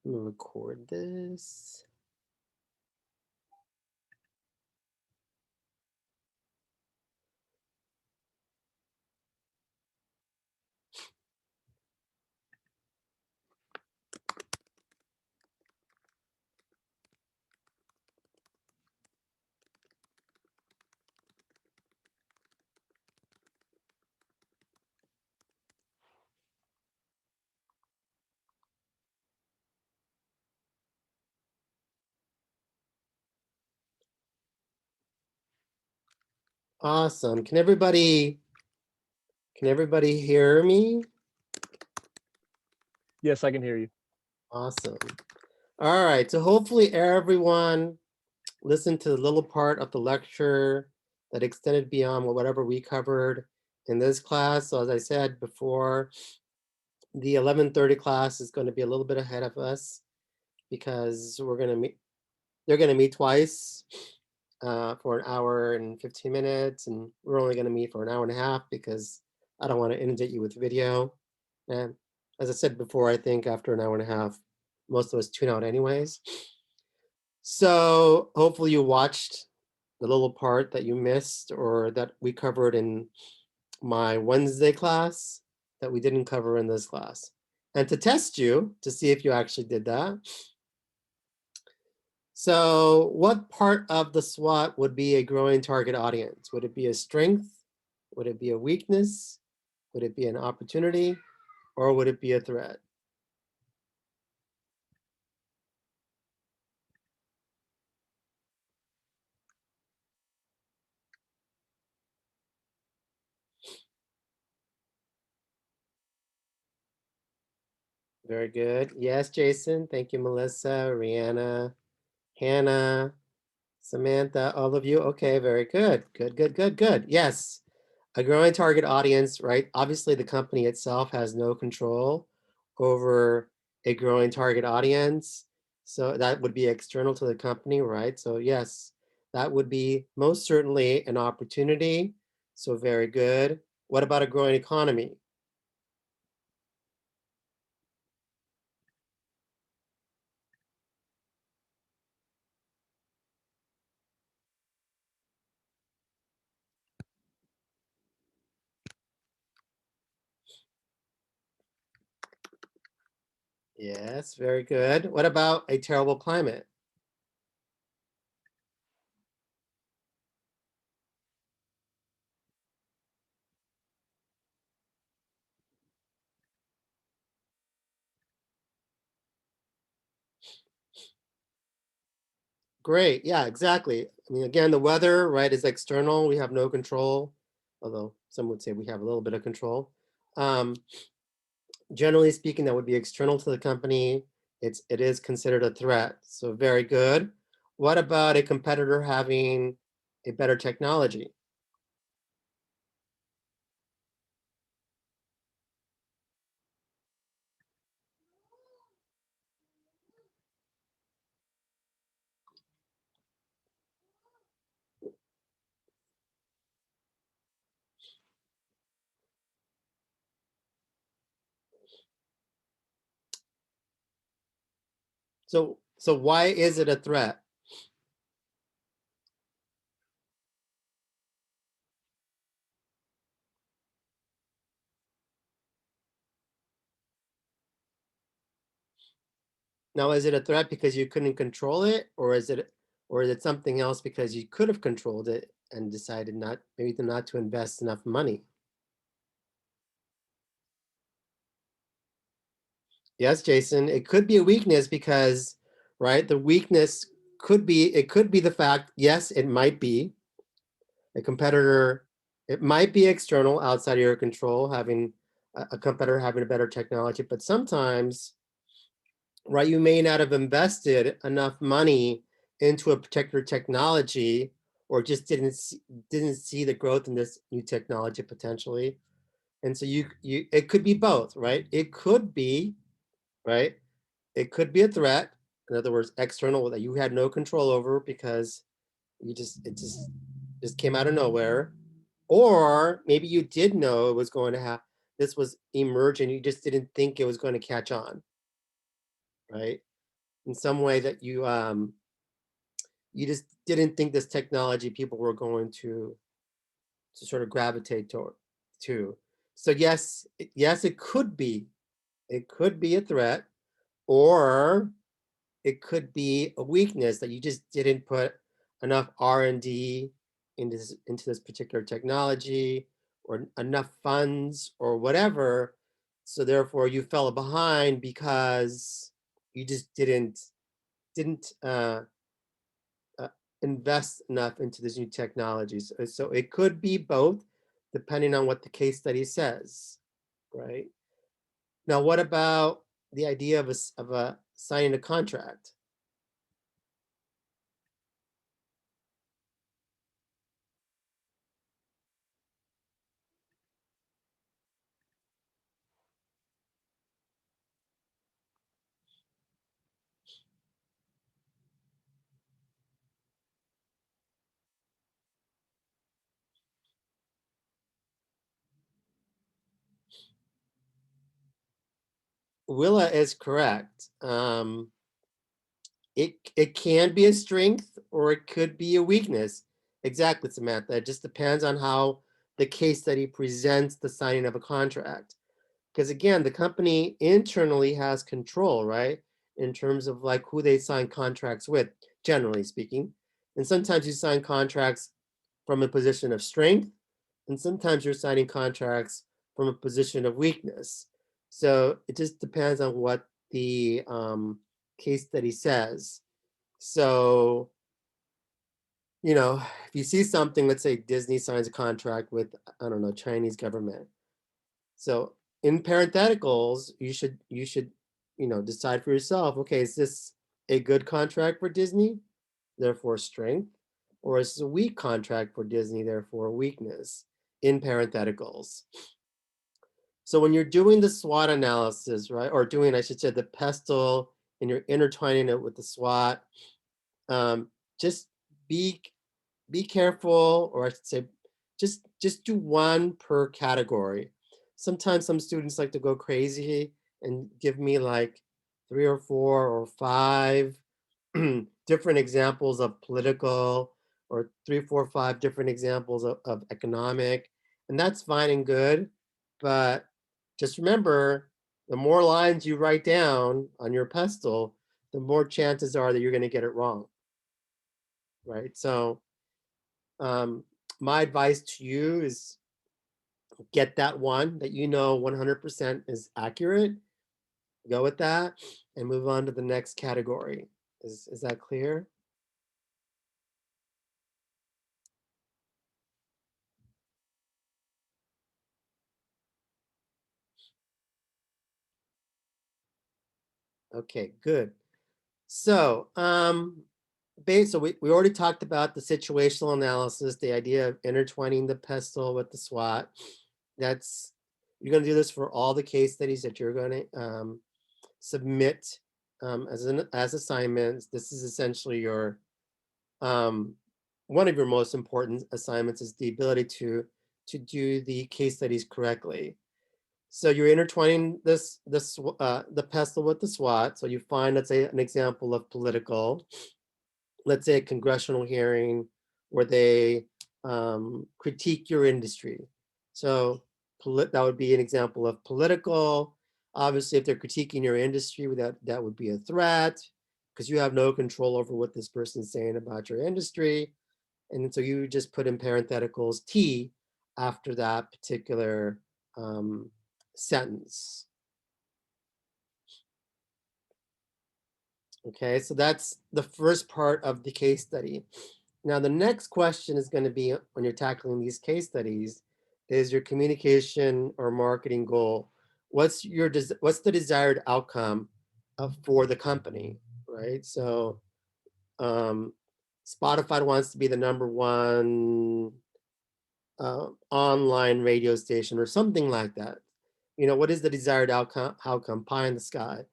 I'm gonna record this. Awesome. Can everybody hear me? Yes, I can hear you. Awesome. All right. So hopefully everyone listened to the little part of the lecture that extended beyond whatever we covered in this class. So as I said before, the 11:30 class is going to be a little bit ahead of us because they're going to meet twice for an hour and 15 minutes, and we're only going to meet for an hour and a half because I don't want to inundate you with video. And as I said before, I think after an hour and a half, most of us tune out anyways. So hopefully you watched the little part that you missed or that we covered in my Wednesday class that we didn't cover in this class. And to test you, to see if you actually did that. So what part of the SWOT would be a growing target audience? Would it be a strength? Would it be a weakness? Would it be an opportunity? Or would it be a threat? Very good. Yes, Jason. Thank you, Melissa, Rihanna, Hannah, Samantha, all of you. Okay, very good. Good, good, good, good. Yes, a growing target audience, right? Obviously, the company itself has no control over a growing target audience. So that would be external to the company, right? So yes, that would be most certainly an opportunity. So very good. What about a growing economy? Yes, very good. What about a terrible climate? Great. Yeah, exactly. I mean, again, the weather, right, is external. We have no control, although some would say we have a little bit of control. Um, Generally speaking, that would be external to the company. It is considered a threat. So very good. What about a competitor having a better technology? So why is it a threat? Now, is it a threat because you couldn't control it, or is it something else because you could have controlled it and decided not maybe not to invest enough money? Yes, Jason, it could be a weakness because, right, the weakness could be the fact, yes, it might be a competitor, it might be external outside of your control, having a competitor having a better technology, but sometimes, right, you may not have invested enough money into a particular technology or just didn't see the growth in this new technology potentially. And so you it could be both, right? It could be, right? It could be a threat, in other words, external that you had no control over because it just came out of nowhere. Or maybe you did know it was going to this was emerging, you just didn't think it was going to catch on, right? in some way that you just didn't think this technology people were going to sort of gravitate toward to. So yes, yes, it could be a threat, or it could be a weakness that you just didn't put enough R&D into this particular technology, or enough funds or whatever. So therefore you fell behind because you just didn't uh, invest enough into this new technologies. So it could be both, depending on what the case study says, right? Now, what about the idea of a signing a contract? Willa is correct. It can be a strength or it could be a weakness. Exactly, Samantha. It just depends on how the case study presents the signing of a contract. Because again, the company internally has control, right? In terms of like who they sign contracts with, generally speaking. And sometimes you sign contracts from a position of strength, and sometimes you're signing contracts from a position of weakness. So it just depends on what the case study says. So, if you see something, let's say Disney signs a contract with, I don't know, Chinese government. So in parentheticals, you should decide for yourself, okay, is this a good contract for Disney, therefore strength, or is this a weak contract for Disney, therefore weakness, in parentheticals. So when you're doing the SWOT analysis, right, or doing, I should say, the pestle, and you're intertwining it with the SWOT, um, just be be careful, or I should say, just do one per category. Sometimes some students like to go crazy and give me like 3 or 4 or 5 different examples of political, or 3, 4, 5 different examples of economic, and that's fine and good. But just remember, the more lines you write down on your pestle, the more chances are that you're going to get it wrong, right? So um, my advice to you is get that one that 100% is accurate, go with that, and move on to the next category. Is that clear? Okay, good. So, so we already talked about the situational analysis, the idea of intertwining the pestle with the SWOT. That's You're going to do this for all the case studies that you're going to submit as assignments. This is essentially your um, one of your most important assignments, is the ability to do the case studies correctly. So you're intertwining the pestle with the SWOT. So you find, let's say, an example of political, let's say a congressional hearing where they critique your industry. So that would be an example of political. Obviously, if they're critiquing your industry, that would be a threat, because you have no control over what this person is saying about your industry. And so you just put in parentheticals T after that particular um, sentence. Okay, so that's the first part of the case study. Now, the next question is going to be, when you're tackling these case studies, is your communication or marketing goal. What's the desired outcome for the company, right? So Spotify wants to be the #1 online radio station or something like that. What is the desired outcome, pie in the sky?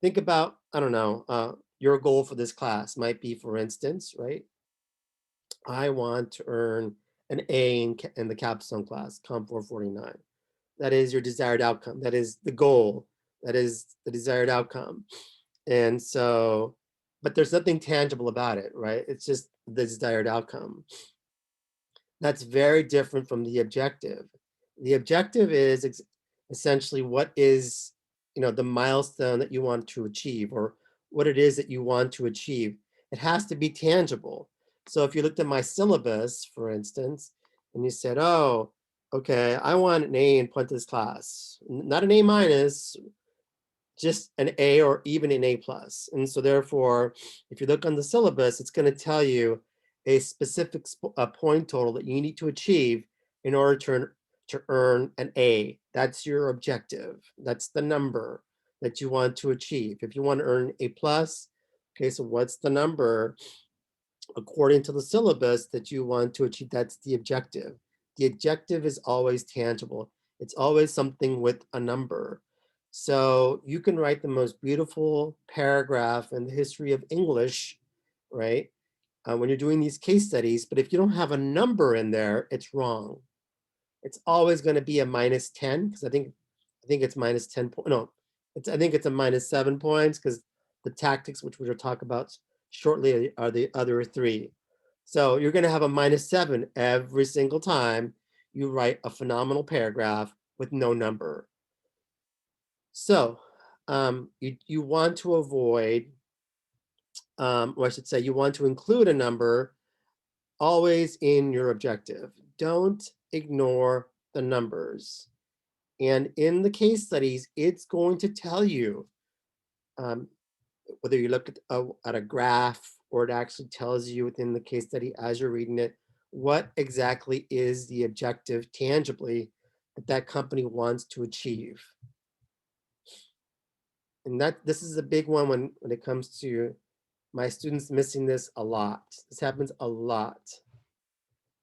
Think about, I don't know, your goal for this class might be, for instance, right? I want to earn an A in the capstone class, Com 449. That is your desired outcome. That is the goal. That is the desired outcome. And so, but there's nothing tangible about it, right? It's just the desired outcome. That's very different from the objective. The objective is essentially what is, the milestone that you want to achieve, or what it is that you want to achieve. It has to be tangible. So if you looked at my syllabus, for instance, and you said, oh, okay, I want an A in Puente's class, not an A minus, just an A or even an A plus. And so therefore, if you look on the syllabus, it's going to tell you a specific point total that you need to achieve in order to earn an A. That's your objective. That's the number that you want to achieve. If you want to earn A plus, okay, so what's the number according to the syllabus that you want to achieve? That's the objective. The objective is always tangible. It's always something with a number. So you can write the most beautiful paragraph in the history of English, right? When you're doing these case studies, but if you don't have a number in there, it's wrong. It's always going to be a minus 10, because I think it's minus 10 no, I think it's a minus 7 points, because the tactics, which we'll talk about shortly, are the other three. So you're going to have a minus 7 every single time you write a phenomenal paragraph with no number. So you want to avoid, or I should say, you want to include a number always in your objective. Don't ignore the numbers. And in the case studies, it's going to tell you, um, whether you look at a graph, or it actually tells you within the case study as you're reading it, what exactly is the objective tangibly that that company wants to achieve. And this is a big one when it comes to my students missing this a lot. This happens a lot.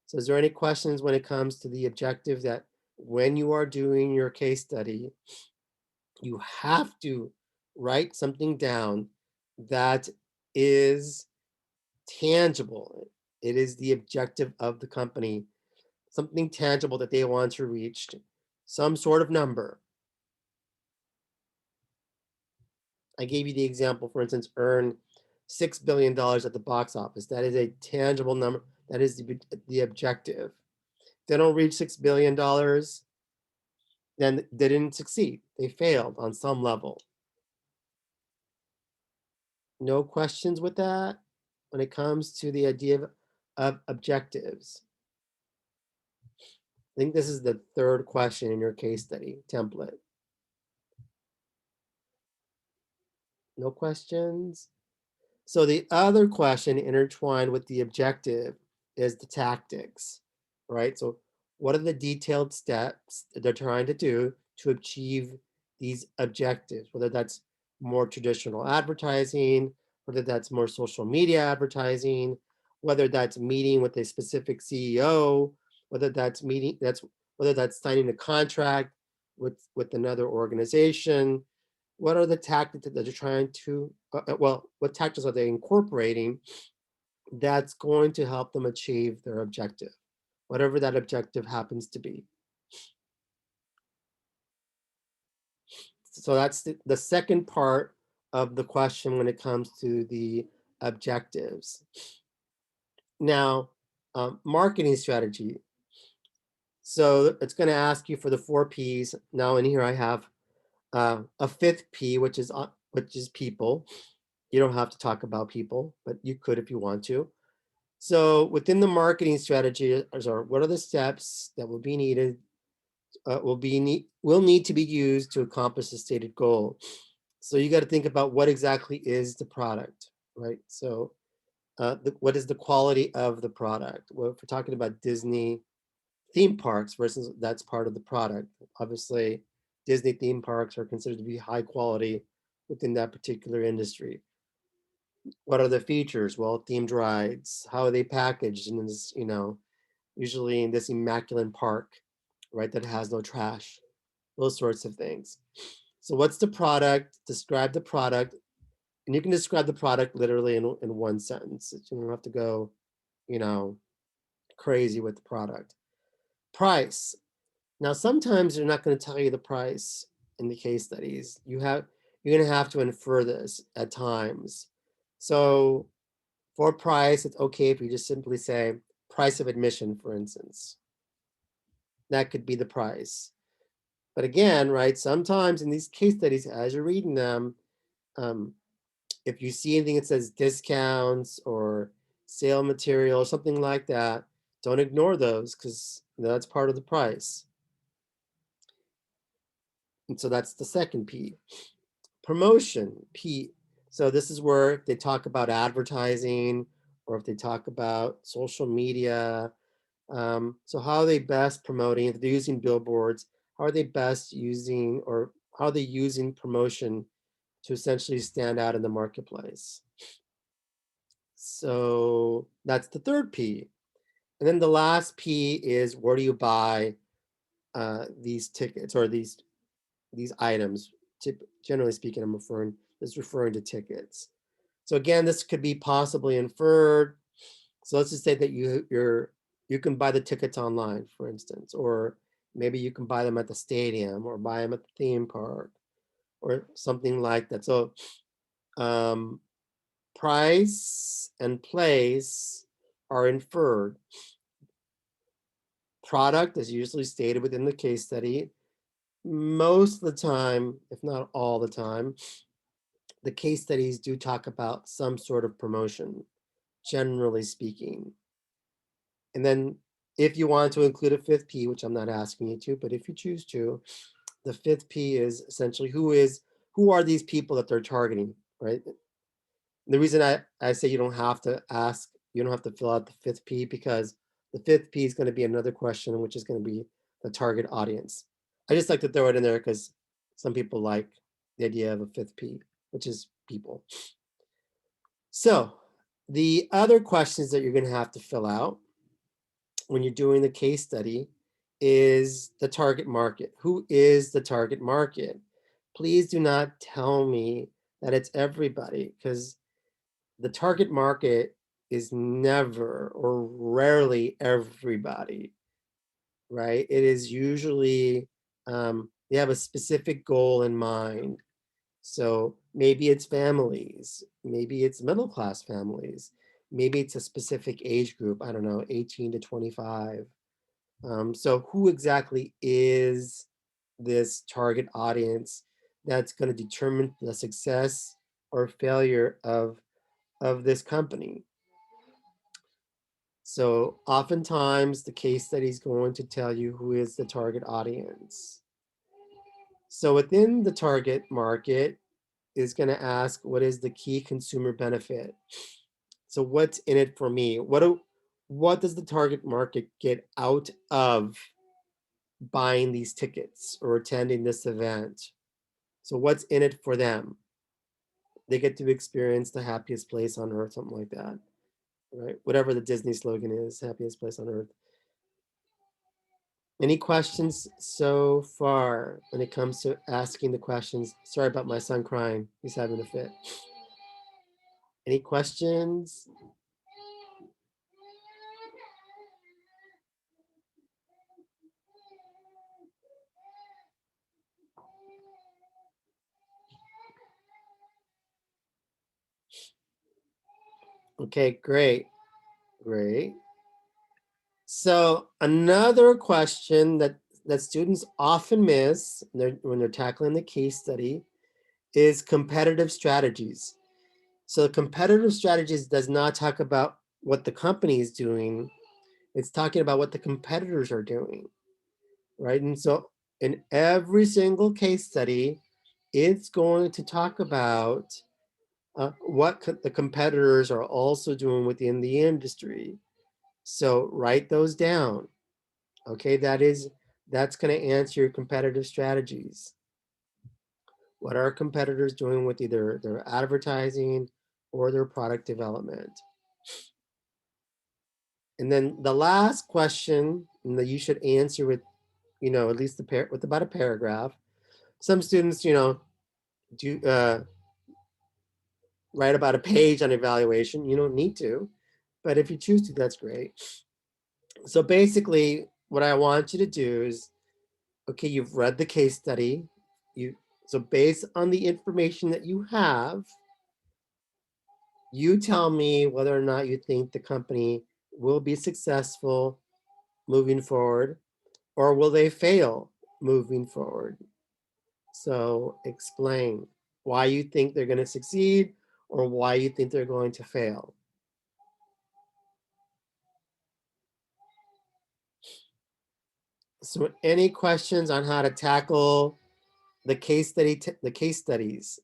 So is there any questions when it comes to the objective, that when you are doing your case study, you have to write something down that is tangible? It is the objective of the company, something tangible that they want to reach, some sort of number. I gave you the example, for instance, earn $6 billion at the box office. That is a tangible number. That is the objective. If they don't reach $6 billion, then they didn't succeed. They failed on some level. No questions with that when it comes to the idea of objectives? I think this is the third question in your case study template. No questions? So the other question intertwined with the objective is the tactics, right? So what are the detailed steps that they're trying to do to achieve these objectives, whether that's more traditional advertising, whether that's more social media advertising, whether that's meeting with a specific CEO, whether that's signing a contract with another organization. What are the tactics that they're trying to, well, what tactics are they incorporating that's going to help them achieve their objective, whatever that objective happens to be? So that's the second part of the question when it comes to the objectives. Now, marketing strategy. So it's going to ask you for the 4 Ps. Now in here I have a fifth P, which is people. You don't have to talk about people, but you could if you want to. So within the marketing strategy, what are the steps that will be needed, will need to be used to accomplish the stated goal? So you got to think about what exactly is the product, right? So what is the quality of the product? Well, if we're talking about Disney theme parks, versus that's part of the product. Obviously, Disney theme parks are considered to be high quality within that particular industry. What are the features? Well, themed rides. How are they packaged in this, usually in this immaculate park, right, that has no trash, those sorts of things. So what's the product? Describe the product. And you can describe the product literally in one sentence. You don't have to go, you know, crazy with the product. Price. Now, sometimes they're not going to tell you the price in the case studies. you're going to have to infer this at times. So for price, it's okay if you just simply say price of admission, for instance. That could be the price. But again, right, sometimes in these case studies, as you're reading them, if you see anything that says discounts or sale material, something like that, don't ignore those because that's part of the price. And so that's the second P. Promotion, P. So this is where they talk about advertising or if they talk about social media. So how are they best promoting? If they're using billboards, how are they best using or how are they using promotion to essentially stand out in the marketplace? So that's the third P. And then the last P is where do you buy these tickets or these items? Generally speaking, I'm referring to tickets. So again, this could be possibly inferred. So let's just say that you can buy the tickets online, for instance, or maybe you can buy them at the stadium or buy them at the theme park or something like that. So price and place are inferred. Product is usually stated within the case study. Most of the time, if not all the time, the case studies do talk about some sort of promotion, generally speaking. And then if you want to include a fifth P, which I'm not asking you to, but if you choose to, the fifth P is essentially who are these people that they're targeting, right? And the reason I say you don't have to fill out the fifth P because the fifth P is going to be another question, which is going to be the target audience. I just like to throw it in there because some people like the idea of a fifth P, which is people. So the other questions that you're going to have to fill out when you're doing the case study is the target market. Who is the target market? Please do not tell me that it's everybody because the target market is never or rarely everybody, right? It is usually, they have a specific goal in mind. So maybe it's families, maybe it's middle class families, maybe it's a specific age group, I don't know, 18 to 25. So who exactly is this target audience that's going to determine the success or failure of this company? So oftentimes the case study is going to tell you who is the target audience. So within the target market is going to ask what is the key consumer benefit? So what's in it for me? What does the target market get out of buying these tickets or attending this event? So what's in it for them? They get to experience the happiest place on earth, something like that, right? Whatever the Disney slogan is, happiest place on earth. Any questions so far when it comes to asking the questions? Sorry about my son crying. He's having a fit. Any questions? Okay, great. Great. So another question that students often miss when they're tackling the case study is competitive strategies. So competitive strategies does not talk about what the company is doing. It's talking about what the competitors are doing, right? And so in every single case study, it's going to talk about what the competitors are also doing within the industry. So write those down. Okay, that's going to answer your competitive strategies. What are competitors doing with either their advertising or their product development? And then the last question that you should answer with, at least with about a paragraph. Some students, do write about a page on evaluation. You don't need to, but if you choose to, that's great. So basically, what I want you to do is, okay, you've read the case study. So based on the information that you have, you tell me whether or not you think the company will be successful moving forward, or will they fail moving forward? So explain why you think they're going to succeed or why you think they're going to fail. So any questions on how to tackle the case studies?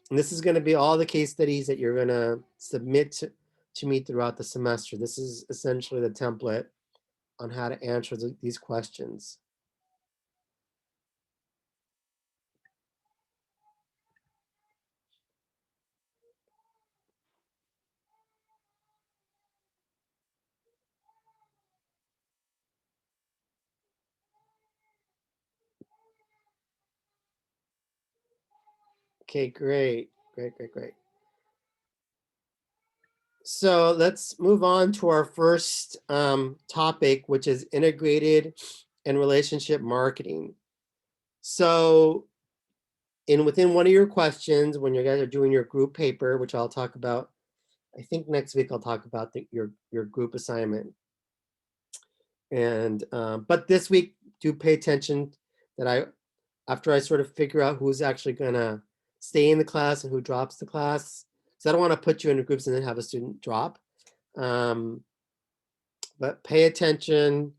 And this is going to be all the case studies that you're going to submit to me throughout the semester. This is essentially the template on how to answer these questions. Okay, great. So let's move on to our first topic, which is integrated and relationship marketing. So within one of your questions, when you guys are doing your group paper, which I'll talk about, I think next week I'll talk about your group assignment. And but this week, do pay attention that after I sort of figure out who's actually gonna stay in the class and who drops the class, because I don't want to put you into groups and then have a student drop. But pay attention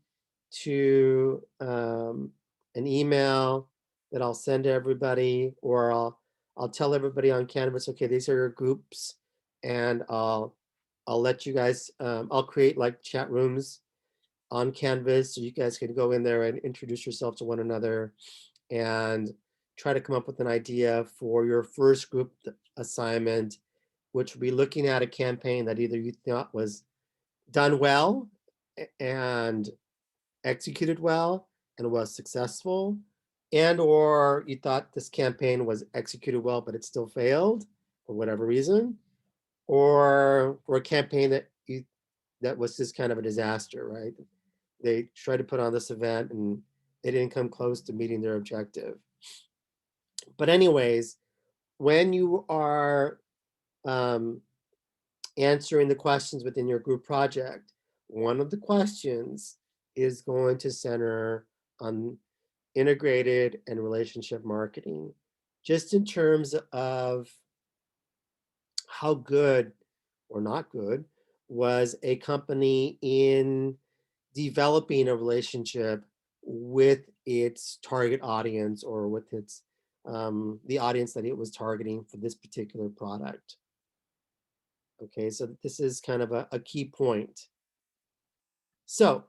to an email that I'll send to everybody, or I'll tell everybody on Canvas, okay, these are your groups, and I'll let you guys, I'll create like chat rooms on Canvas so you guys can go in there and introduce yourself to one another and try to come up with an idea for your first group assignment, which will be looking at a campaign that either you thought was done well and executed well and was successful, and or you thought this campaign was executed well but it still failed for whatever reason, or a campaign that was just kind of a disaster, right? They tried to put on this event and they didn't come close to meeting their objective. But anyways, when you are answering the questions within your group project, one of the questions is going to center on integrated and relationship marketing, just in terms of how good or not good was a company in developing a relationship with its target audience, or with its the audience that it was targeting for this particular product. Okay, so this is kind of a key point. So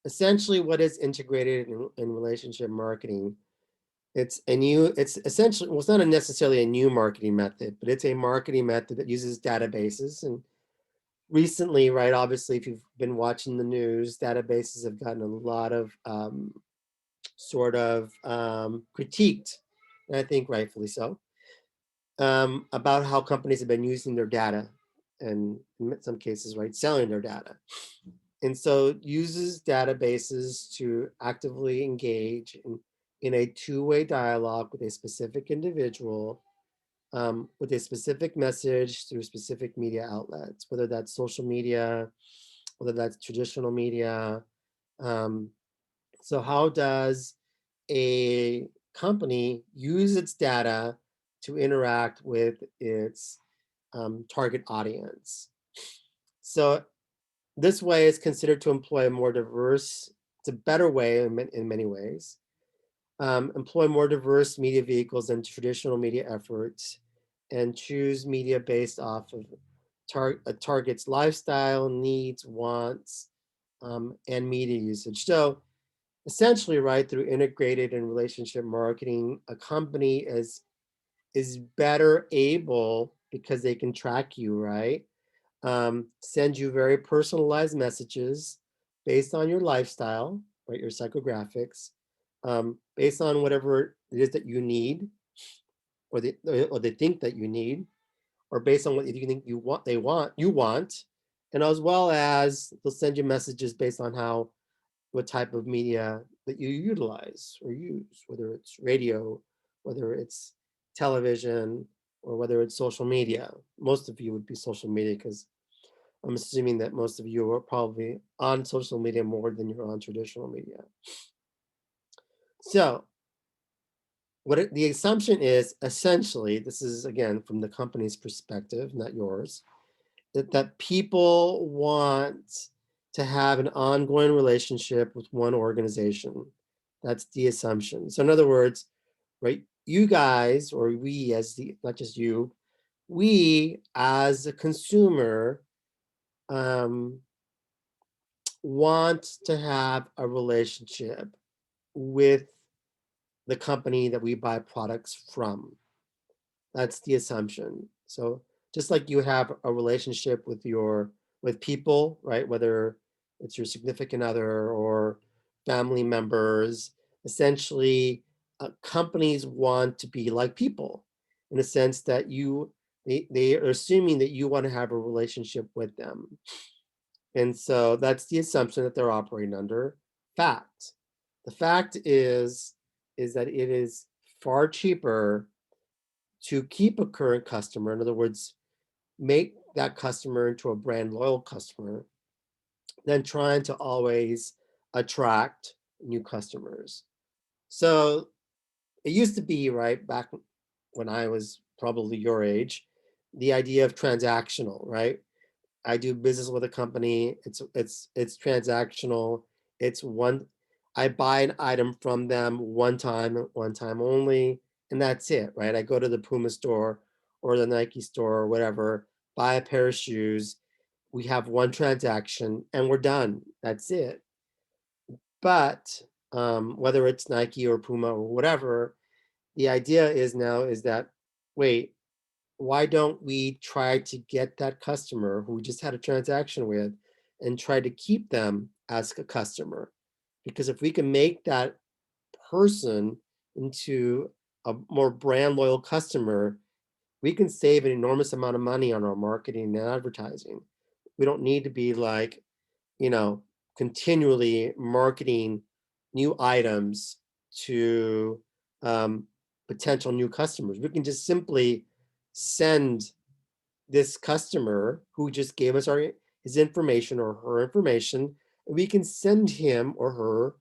essentially, what is integrated in relationship marketing? It's essentially, well, it's not necessarily a new marketing method, but it's a marketing method that uses databases. And recently, right, obviously, if you've been watching the news, databases have gotten a lot of critiqued, and I think rightfully so, about how companies have been using their data, and in some cases, right, selling their data. And so uses databases to actively engage in a two-way dialogue with a specific individual, with a specific message through specific media outlets, whether that's social media, whether that's traditional media. So how does a company use its data to interact with its target audience? So this way is considered to employ a more diverse, it's a better way in many ways, employ more diverse media vehicles than traditional media efforts, and choose media based off of a target's lifestyle, needs, wants, and media usage. So essentially, right, through integrated and relationship marketing, a company is better able, because they can track you, right? Send you very personalized messages based on your lifestyle, right? Your psychographics, based on whatever it is that you need, or they think that you need, or based on what you think you want, and as well as they'll send you messages based on how what type of media that you utilize or use, whether it's radio, whether it's television, or whether it's social media. Most of you would be social media because I'm assuming that most of you are probably on social media more than you're on traditional media. So the assumption is essentially, this is again from the company's perspective, not yours, that people want to have an ongoing relationship with one organization. That's the assumption. So in other words, right, you guys, or we as the, not just you, we as a consumer um, want to have a relationship with the company that we buy products from. That's the assumption. So just like you have a relationship with people, right? Whether it's your significant other or family members, essentially, companies want to be like people in a sense that they are assuming that you want to have a relationship with them. And so that's the assumption that they're operating under. Fact. The fact is that it is far cheaper to keep a current customer, in other words, make that customer into a brand loyal customer, than trying to always attract new customers. So it used to be, right, back when I was probably your age, the idea of transactional, right? I do business with a company, it's transactional. It's one, I buy an item from them one time only, and that's it, right? I go to the Puma store or the Nike store or whatever, buy a pair of shoes, we have one transaction and we're done. That's it. But whether it's Nike or Puma or whatever, the idea is now is that, wait, why don't we try to get that customer who we just had a transaction with and try to keep them as a customer? Because if we can make that person into a more brand loyal customer, we can save an enormous amount of money on our marketing and advertising. We don't need to be like, you know, continually marketing new items to um, potential new customers. We can just simply send this customer who just gave us his information or her information, and we can send him or her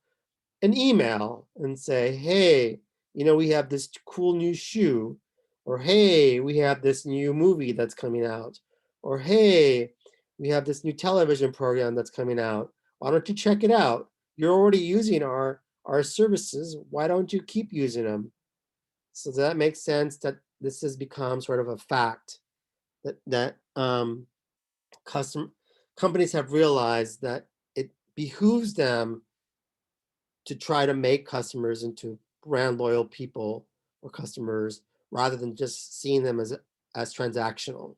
an email and say, hey, we have this cool new shoe, or hey, we have this new movie that's coming out, or hey, we have this new television program that's coming out. Why don't you check it out? You're already using our services. Why don't you keep using them? So that makes sense that this has become sort of a fact that custom companies have realized that it behooves them to try to make customers into brand loyal people or customers rather than just seeing them as transactional.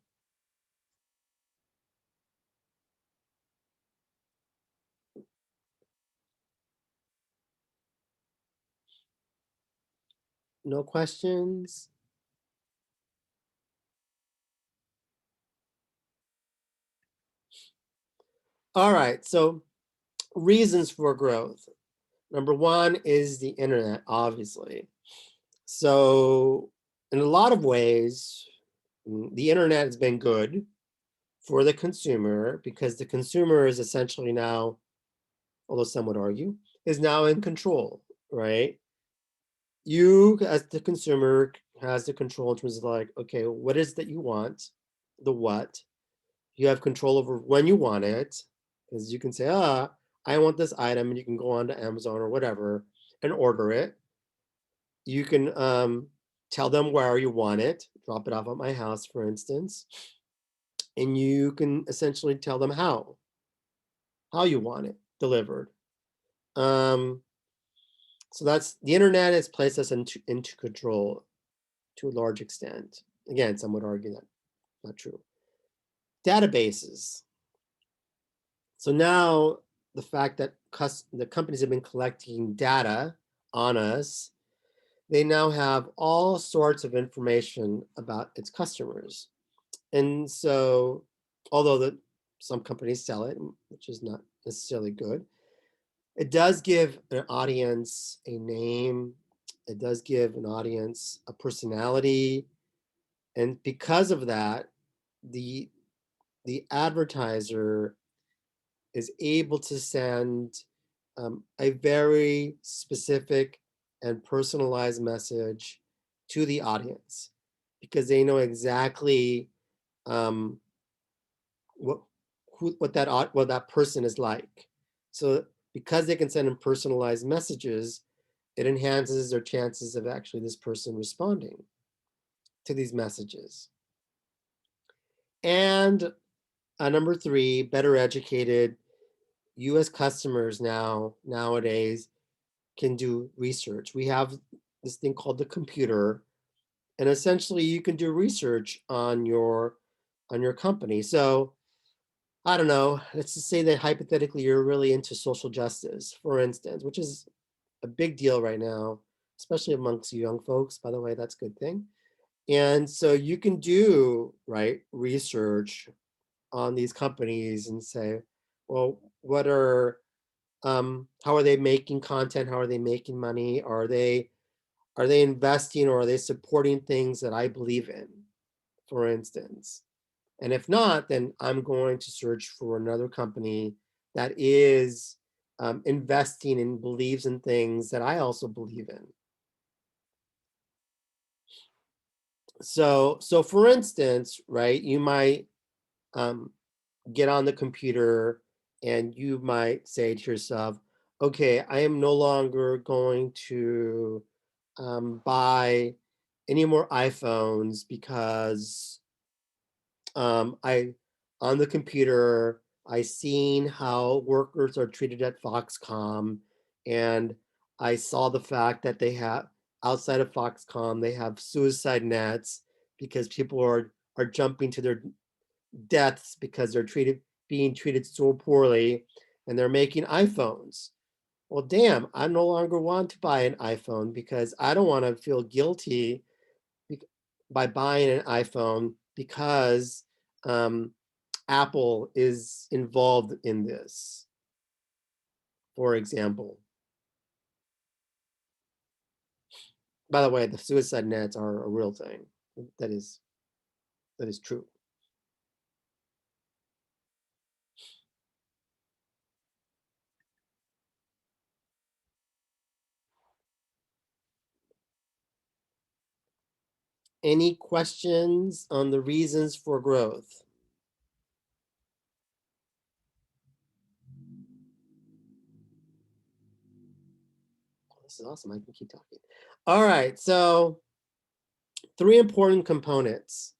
No questions? All right, so reasons for growth. Number one is the internet, obviously. So in a lot of ways, the internet has been good for the consumer because the consumer is essentially now, although some would argue, is now in control, right? You as the consumer has the control in terms of like, okay, what is that you want, the what, you have control over when you want it, because you can say, I want this item, and you can go on to Amazon or whatever and order it. You can tell them where you want it, drop it off at my house, for instance, and you can essentially tell them how you want it delivered. um so that's, the internet has placed us into control to a large extent. Again, some would argue that not true. Databases. So now the fact that the companies have been collecting data on us, they now have all sorts of information about its customers. And so, although some companies sell it, which is not necessarily good, It does give an audience a name. It does give an audience a personality. And because of that, the the advertiser is able to send a very specific and personalized message to the audience because they know exactly um, what what that person is like. So because they can send them personalized messages, it enhances their chances of actually this person responding to these messages. And number three, better educated US customers nowadays can do research. We have this thing called the computer, and essentially you can do research on your company. So I don't know, let's just say that hypothetically you're really into social justice, for instance, which is a big deal right now, especially amongst young folks. By the way, that's a good thing. And so you can do right research on these companies and say, well, how are they making content? How are they making money? Are they investing or are they supporting things that I believe in, for instance? And if not, then I'm going to search for another company that is investing and believes in things that I also believe in. So for instance, right, you might um, get on the computer and you might say to yourself, okay, I am no longer going to buy any more iPhones because I on the computer I seen how workers are treated at Foxconn, and I saw the fact that they have outside of Foxconn they have suicide nets because people are jumping to their deaths because they're being treated so poorly, and they're making iPhones. Well, damn, I no longer want to buy an iPhone because I don't want to feel guilty by buying an iPhone because um, Apple is involved in this, for example. By the way, the suicide nets are a real thing. That is that is true. Any questions on the reasons for growth? This is awesome. I can keep talking. All right. So, three important components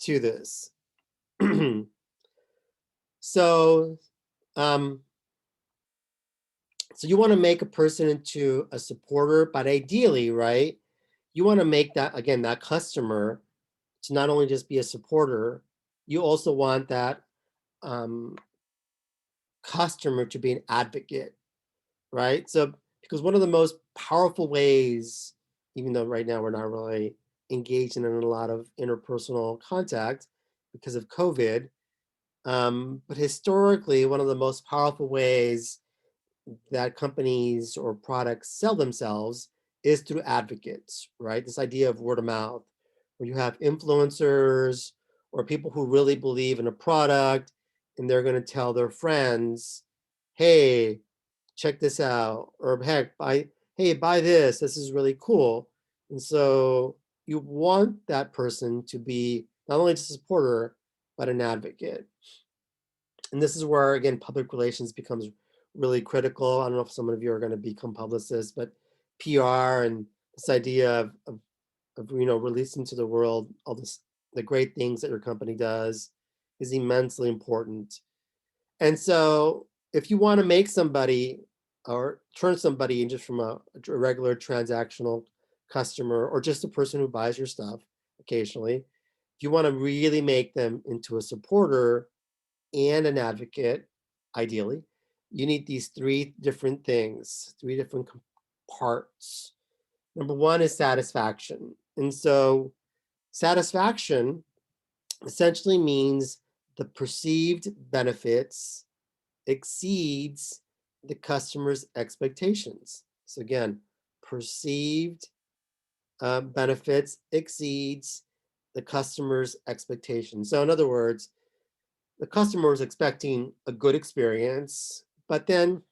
to this. so, um, so you want to make a person into a supporter, but ideally, right? You want to make that again that customer to not only just be a supporter, you also want that um, customer to be an advocate, right? So because one of the most powerful ways, even though right now we're not really engaged in a lot of interpersonal contact because of COVID, but historically, one of the most powerful ways that companies or products sell themselves is through advocates, right? This idea of word of mouth, where you have influencers or people who really believe in a product and they're going to tell their friends, hey, check this out, or heck, buy this, this is really cool. And so you want that person to be not only just a supporter, but an advocate. And this is where, again, public relations becomes really critical. I don't know if some of you are going to become publicists, but PR and this idea of releasing to the world all this the great things that your company does is immensely important. And so if you want to make somebody or turn somebody in just from a regular transactional customer or just a person who buys your stuff occasionally, if you want to really make them into a supporter and an advocate, ideally, you need these three different things, three different parts. Number one is satisfaction. And so satisfaction essentially means the perceived benefits exceeds the customer's expectations. So again, perceived benefits exceeds the customer's expectations. So in other words, the customer was expecting a good experience, but then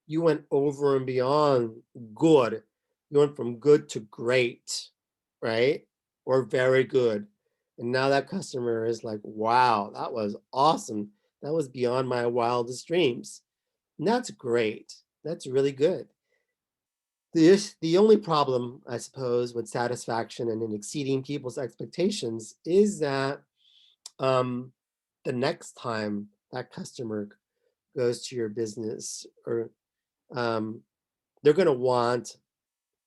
you went over and beyond good. You went from good to great, right? Or very good. And now that customer is like, wow, that was awesome. That was beyond my wildest dreams. And that's great. That's really good. The only problem, I suppose, with satisfaction and in exceeding people's expectations is that um, the next time that customer goes to your business, or um, they're going to want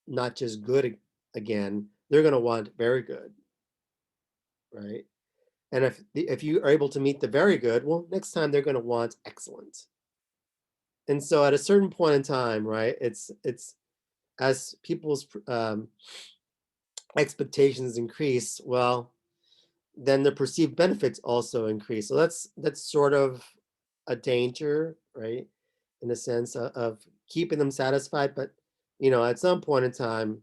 not just good again, they're going to want very good, right? And if you are able to meet the very good, well, next time they're going to want excellent. And so at a certain point in time, right, it's as people's expectations increase, well, then the perceived benefits also increase. So that's sort of a danger, right? In a sense of keeping them satisfied. But at some point in time,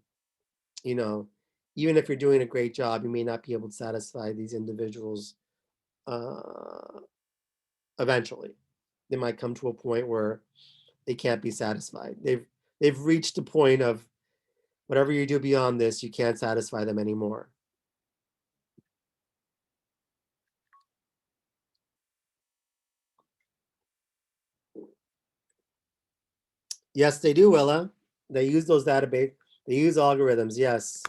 you know, even if you're doing a great job, you may not be able to satisfy these individuals uh, eventually. They might come to a point where they can't be satisfied. They've reached a point of whatever you do beyond this, you can't satisfy them anymore. Yes, they do, Willa. They use those database. They use algorithms. Yes.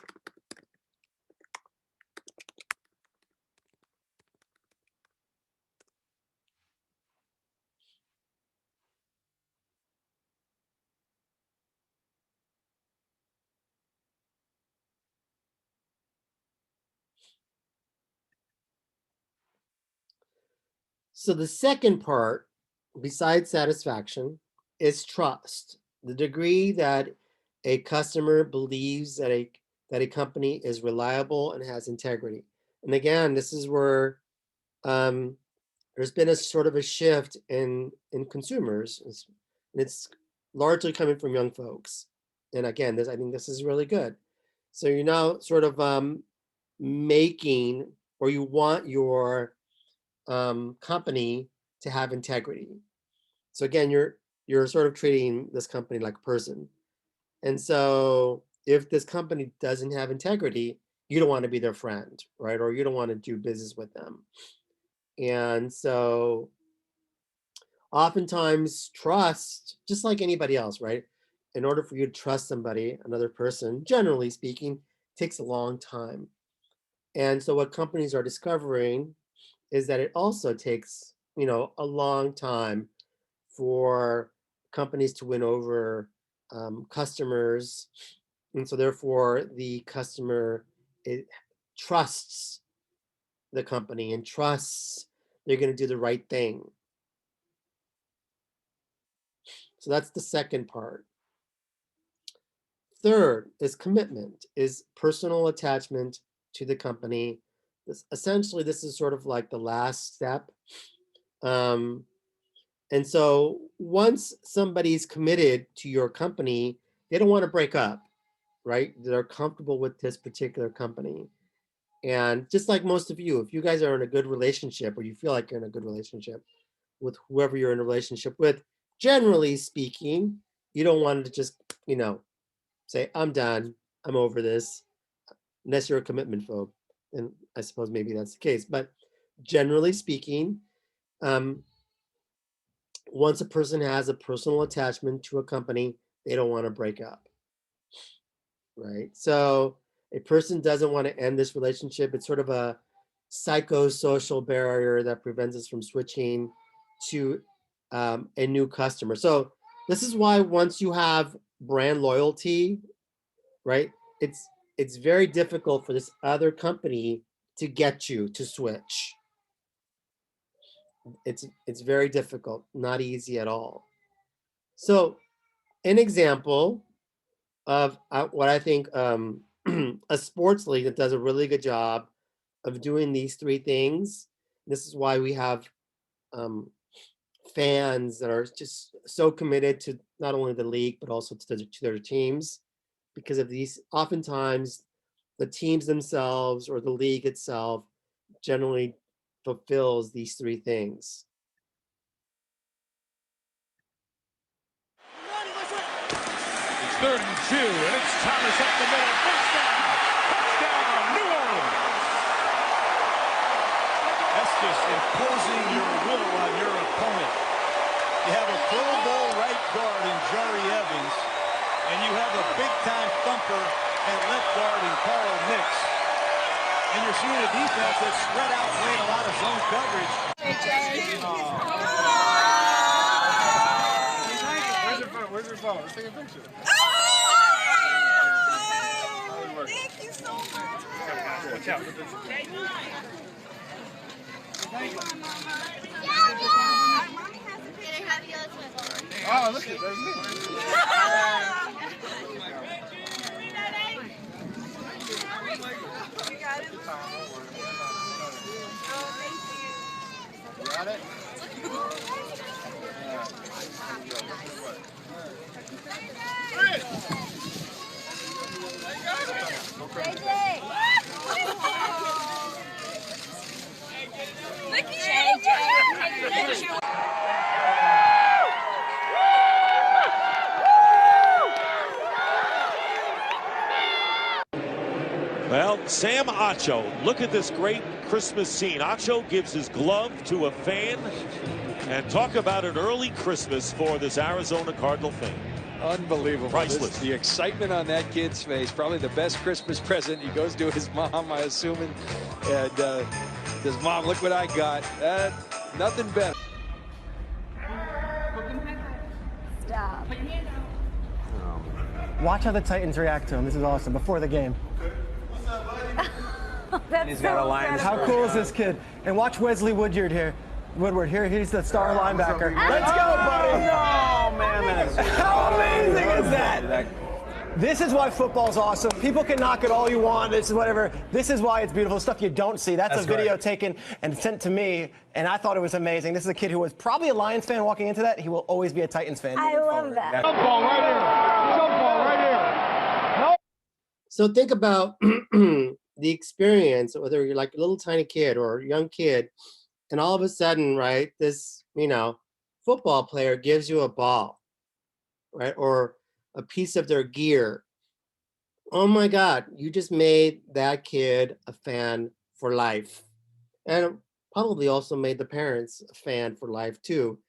So the second part, besides satisfaction, is trust. The degree that a customer believes that a company is reliable and has integrity. And again, this is where um, there's been a sort of a shift in consumers. It's largely coming from young folks. And again, I think this is really good. So you're now sort of making, or you want your company to have integrity. So again, you're sort of treating this company like a person. And so if this company doesn't have integrity, you don't want to be their friend, right? Or you don't want to do business with them. And so oftentimes trust, just like anybody else, right? In order for you to trust somebody, another person, generally speaking, takes a long time. And so what companies are discovering is that it also takes, a long time for companies to win over customers. And so therefore the customer, it trusts the company and trusts they're going to do the right thing. So that's the second part. Third is commitment, is personal attachment to the company. Essentially, this is sort of like the last step. Um, and so once somebody's committed to your company, they don't want to break up, right? They're comfortable with this particular company. And just like most of you, if you guys are in a good relationship, or you feel like you're in a good relationship with whoever you're in a relationship with, generally speaking, you don't want to just, say, I'm done, I'm over this, unless you're a commitment phobe. And I suppose maybe that's the case. But generally speaking, um, once a person has a personal attachment to a company, they don't want to break up, right? So a person doesn't want to end this relationship. It's sort of a psychosocial barrier that prevents us from switching to a new customer. So this is why once you have brand loyalty, right, it's very difficult for this other company to get you to switch. It's very difficult, not easy at all. So an example of what I think a sports league that does a really good job of doing these three things. This is why we have fans that are just so committed to not only the league but also to their teams because of these. Oftentimes, the teams themselves or the league itself generally fulfills these three things. It's 3rd and 2, and it's Thomas up the middle. Touchdown! Touchdown, New Orleans! That's just imposing your will on your opponent. You have a Pro Bowl right guard in Jari Evans, and you have a big-time thumper at left guard in Carl Mix. And you're seeing a defense that's spread out, playing a lot of zone coverage. Where's your phone? Let's take a picture. Thank you so much. Watch out. Oh, look at that's me. You got it? You got it? Look at JJ. Well, Sam Acho, look at this great Christmas scene. Acho gives his glove to a fan, and talk about an early Christmas for this Arizona Cardinal fan. Unbelievable. Priceless. The excitement on that kid's face, probably the best Christmas present. He goes to his mom, I assume, and says, "Mom, look what I got." Nothing better. Stop. Watch how the Titans react to him. This is awesome. Before the game. That's so How cool is this kid? And watch Wesley Woodyard here. Woodward here. He's the star linebacker. Let's go, buddy. Oh, man. How amazing is that? This is why football's awesome. People can knock it all you want. This is whatever. This is why it's beautiful. Stuff you don't see. That's a video taken and sent to me, and I thought it was amazing. This is a kid who was probably a Lions fan walking into that. He will always be a Titans fan. I love that. Jump ball right here. Jump ball right here. No. So think about the experience, whether you're like a little tiny kid or a young kid, and all of a sudden, right, this, football player gives you a ball, right, or a piece of their gear. Oh my God, you just made that kid a fan for life. And probably also made the parents a fan for life too,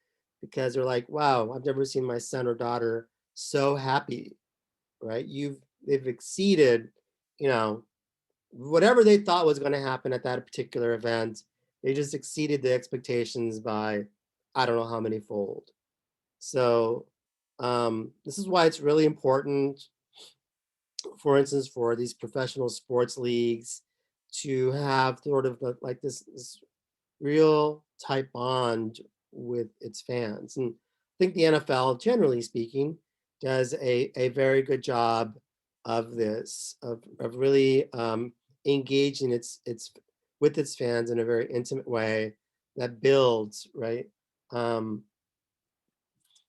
because they're like, wow, I've never seen my son or daughter so happy, right? They've exceeded, whatever they thought was going to happen at that particular event. They just exceeded the expectations by, I don't know how many fold. So this is why it's really important, for instance, for these professional sports leagues to have sort of like this real tight bond with its fans. And I think the NFL, generally speaking, does a very good job of this, of really engaging with its fans in a very intimate way that builds, right,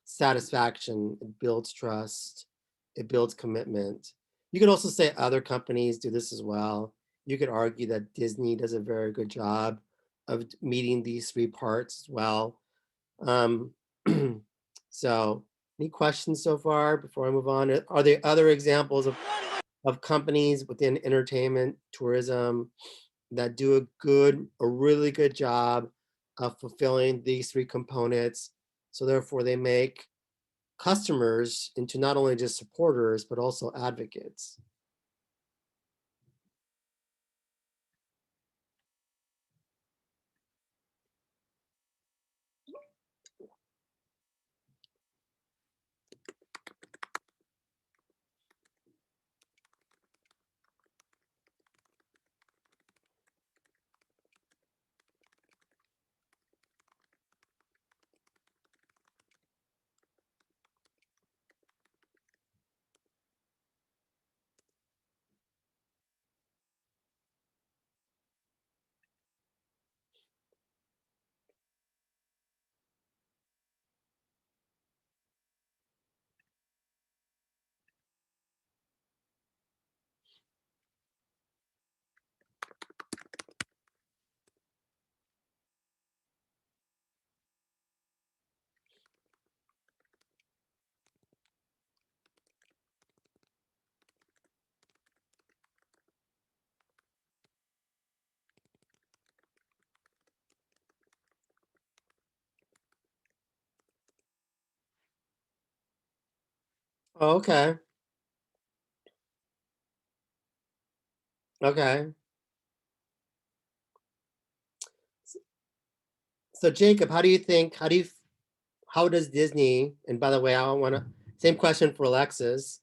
satisfaction, it builds trust, it builds commitment. You could also say other companies do this as well. You could argue that Disney does a very good job of meeting these three parts as well. So any questions so far before I move on? Are there other examples of companies within entertainment, tourism that do a really good job of fulfilling these three components? So therefore they make customers into not only just supporters, but also advocates. Oh, okay. Okay. So Jacob, how do you think, how does Disney, and by the way, I want to, same question for Alexis,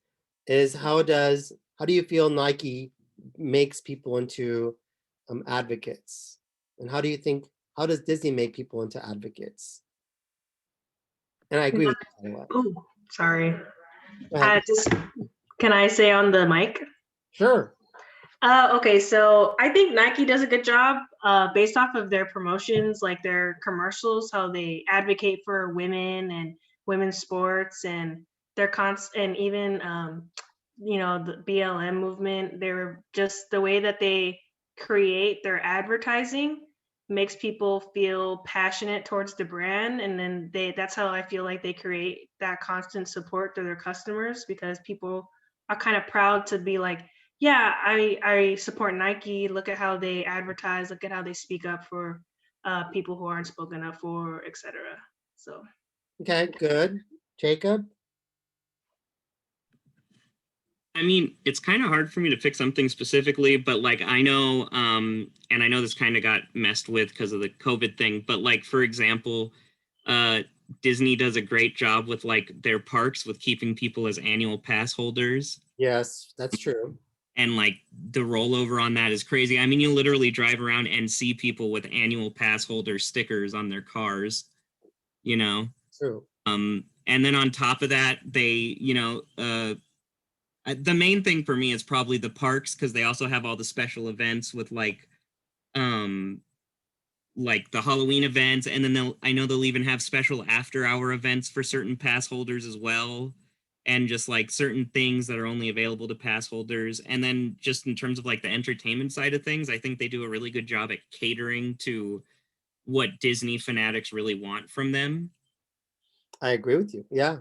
is how do you feel Nike makes people into advocates? And how do you think, how does Disney make people into advocates? And I agree with you, by the way. Oh, sorry. Go ahead. Just can I say on the mic? Sure. Okay, so I think Nike does a good job based off of their promotions, like their commercials, how they advocate for women and women's sports, and their and even you know, the BLM movement. They're just the way that they create their advertising makes people feel passionate towards the brand, and then that's how I feel like they create that constant support to their customers, because people are kind of proud to be like, yeah, I support Nike. Look at how they advertise. Look at how they speak up for people who aren't spoken up for, etc. So. Okay, good. Jacob? I mean, it's kind of hard for me to pick something specifically, but like I know, and I know this kind of got messed with because of the COVID thing, but like, for example, Disney does a great job with like their parks with keeping people as annual pass holders. Yes, that's true. And like the rollover on that is crazy. I mean, you literally drive around and see people with annual pass holder stickers on their cars, you know? True. And then on top of that, they, you know, the main thing for me is probably the parks, because they also have all the special events with like the Halloween events, and then I know they'll even have special after hour events for certain pass holders as well, and just like certain things that are only available to pass holders. And then just in terms of like the entertainment side of things, I think they do a really good job at catering to what Disney fanatics really want from them. I agree with you. Yeah.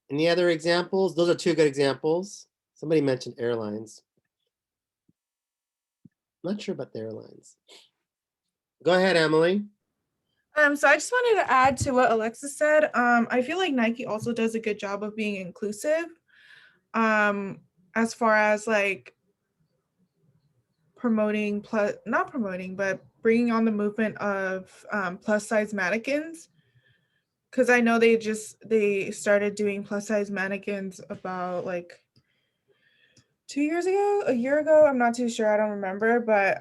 Any other examples? Those are two good examples. Somebody mentioned airlines. I'm not sure about the airlines. Go ahead, Emily. So I just wanted to add to what Alexis said. I feel like Nike also does a good job of being inclusive. As far as like promoting not promoting, but bringing on the movement of plus size mannequins. Because I know they started doing plus size mannequins about like 2 years ago, a year ago. I'm not too sure. I don't remember, but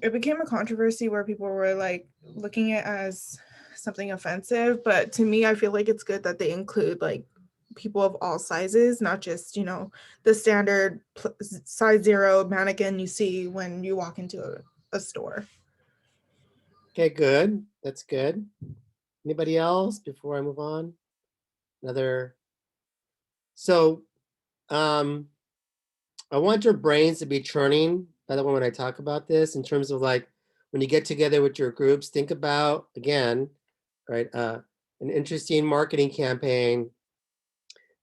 it became a controversy where people were like looking at it as something offensive. But to me, I feel like it's good that they include like people of all sizes, not just, you know, the standard size 0 mannequin you see when you walk into a store. Okay, good. That's good. Anybody else before I move on? So I want your brains to be churning, by the way, when I talk about this, in terms of like, when you get together with your groups, think about, again, right, an interesting marketing campaign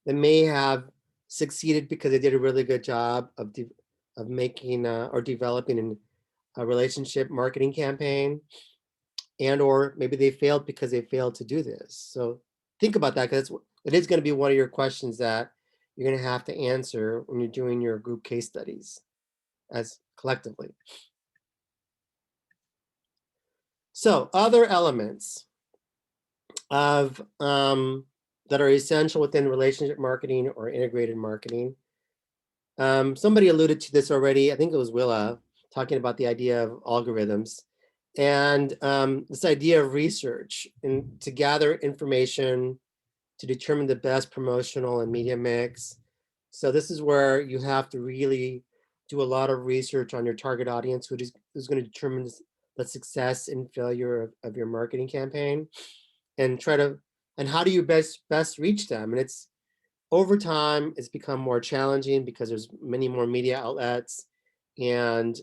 that may have succeeded because they did a really good job of making or developing a relationship marketing campaign, and or maybe they failed because they failed to do this. So think about that, because it is going to be one of your questions that you're going to have to answer when you're doing your group case studies as collectively. So other elements of that are essential within relationship marketing or integrated marketing. Somebody alluded to this already. I think it was Willa talking about the idea of algorithms and this idea of research and to gather information to determine the best promotional and media mix. So this is where you have to really do a lot of research on your target audience, who's going to determine the success and failure of your marketing campaign, and how do you best reach them. And it's over time, it's become more challenging because there's many more media outlets, and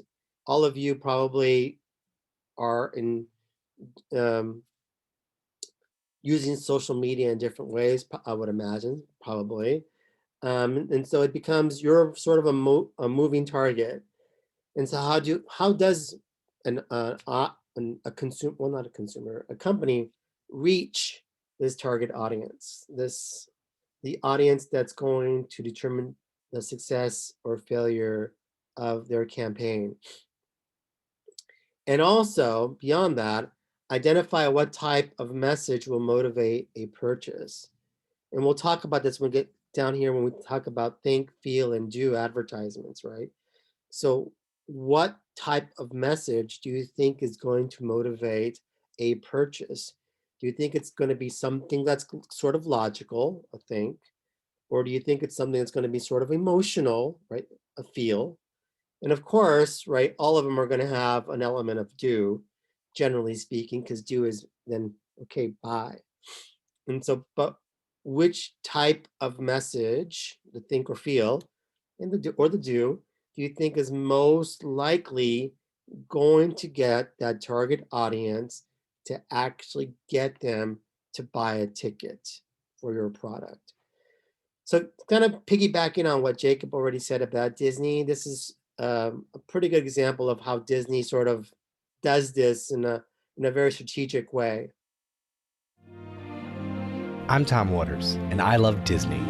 all of you probably are in using social media in different ways, I would imagine, probably. And so it becomes, you're sort of a moving target. And so how does a consumer, well, not a consumer, a company reach this target audience, this the audience that's going to determine the success or failure of their campaign. And also, beyond that, identify what type of message will motivate a purchase. And we'll talk about this when we get down here when we talk about think, feel, and do advertisements, right? So what type of message do you think is going to motivate a purchase? Do you think it's going to be something that's sort of logical, a think? Or do you think it's something that's going to be sort of emotional, right? A feel? And of course, right, all of them are going to have an element of do, generally speaking, because do is then, okay, buy. And so, but which type of message, the think or feel, and the do you think is most likely going to get that target audience to actually get them to buy a ticket for your product? So kind of piggybacking on what Jacob already said about Disney, this is a pretty good example of how Disney sort of does this in a very strategic way. I'm Tom Waters, and I love Disney.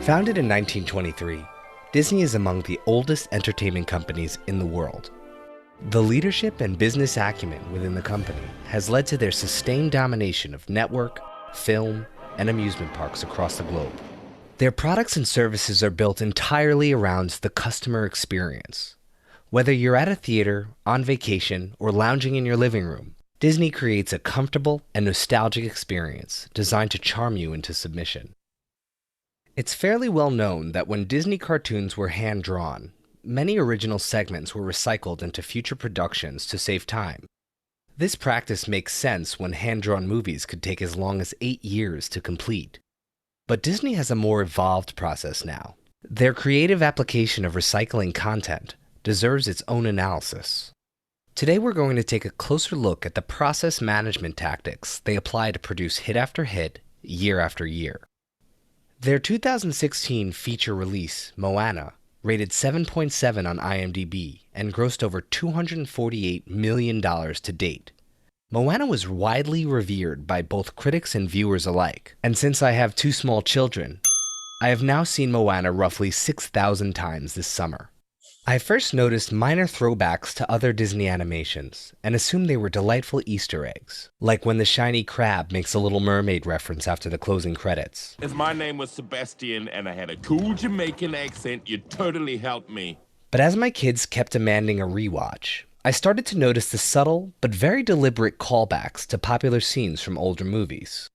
Founded in 1923, Disney is among the oldest entertainment companies in the world. The leadership and business acumen within the company has led to their sustained domination of network, film, and amusement parks across the globe. Their products and services are built entirely around the customer experience. Whether you're at a theater, on vacation, or lounging in your living room, Disney creates a comfortable and nostalgic experience designed to charm you into submission. It's fairly well known that when Disney cartoons were hand-drawn, many original segments were recycled into future productions to save time. This practice makes sense when hand-drawn movies could take as long as 8 years to complete. But Disney has a more evolved process now. Their creative application of recycling content deserves its own analysis. Today we're going to take a closer look at the process management tactics they apply to produce hit after hit, year after year. Their 2016 feature release, Moana, rated 7.7 on IMDb and grossed over $248 million to date. Moana was widely revered by both critics and viewers alike, and since I have 2 small children, I have now seen Moana roughly 6,000 times this summer. I first noticed minor throwbacks to other Disney animations and assumed they were delightful Easter eggs, like when the shiny crab makes a Little Mermaid reference after the closing credits. If my name was Sebastian and I had a cool Jamaican accent, you'd totally help me. But as my kids kept demanding a rewatch, I started to notice the subtle but very deliberate callbacks to popular scenes from older movies.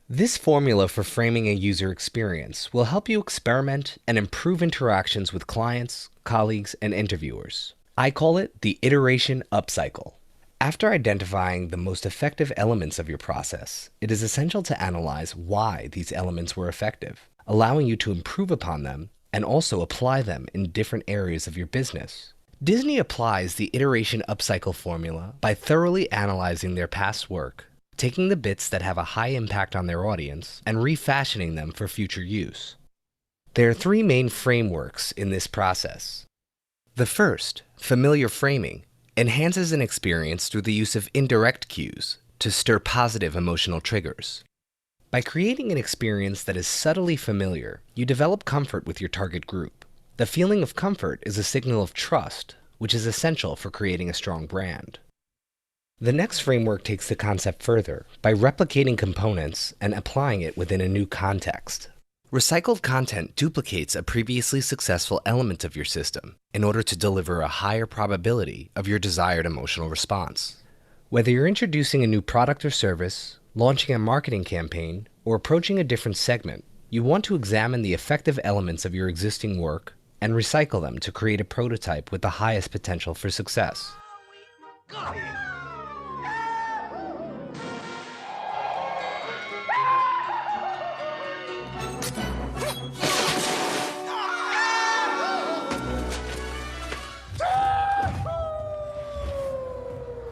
This formula for framing a user experience will help you experiment and improve interactions with clients, colleagues, and interviewers. I call it the iteration upcycle. After identifying the most effective elements of your process, it is essential to analyze why these elements were effective, allowing you to improve upon them and also apply them in different areas of your business. Disney applies the iteration upcycle formula by thoroughly analyzing their past work, taking the bits that have a high impact on their audience and refashioning them for future use. There are 3 main frameworks in this process. The first, familiar framing, enhances an experience through the use of indirect cues to stir positive emotional triggers. By creating an experience that is subtly familiar, you develop comfort with your target group. The feeling of comfort is a signal of trust, which is essential for creating a strong brand. The next framework takes the concept further by replicating components and applying it within a new context. Recycled content duplicates a previously successful element of your system in order to deliver a higher probability of your desired emotional response. Whether you're introducing a new product or service, launching a marketing campaign, or approaching a different segment, you want to examine the effective elements of your existing work and recycle them to create a prototype with the highest potential for success.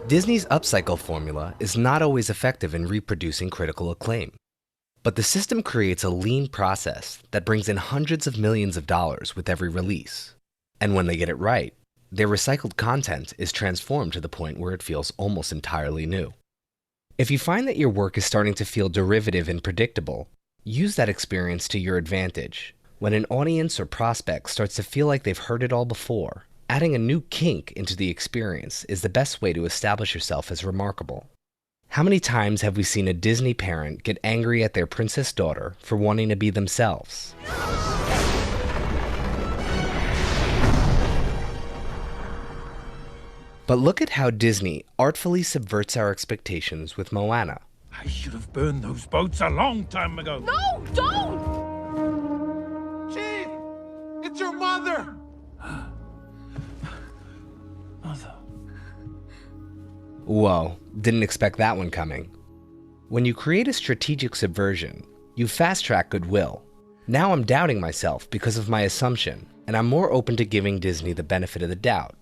Disney's upcycle formula is not always effective in reproducing critical acclaim. But the system creates a lean process that brings in hundreds of millions of dollars with every release. And when they get it right, their recycled content is transformed to the point where it feels almost entirely new. If you find that your work is starting to feel derivative and predictable, use that experience to your advantage. When an audience or prospect starts to feel like they've heard it all before, adding a new kink into the experience is the best way to establish yourself as remarkable. How many times have we seen a Disney parent get angry at their princess daughter for wanting to be themselves? But look at how Disney artfully subverts our expectations with Moana. I should have burned those boats a long time ago. No, don't! Chief! It's your mother! Mother. Whoa, didn't expect that one coming. When you create a strategic subversion, you fast-track goodwill. Now I'm doubting myself because of my assumption, and I'm more open to giving Disney the benefit of the doubt.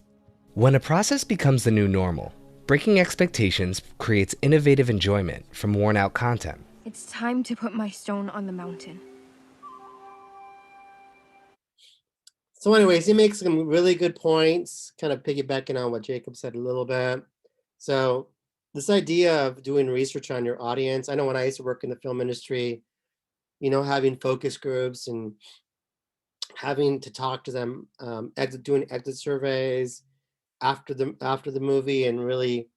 When a process becomes the new normal, breaking expectations creates innovative enjoyment from worn-out content. It's time to put my stone on the mountain. So anyways, he makes some really good points, kind of piggybacking on what Jacob said a little bit. So this idea of doing research on your audience, I know when I used to work in the film industry, you know, having focus groups and having to talk to them, doing exit surveys after the movie, and really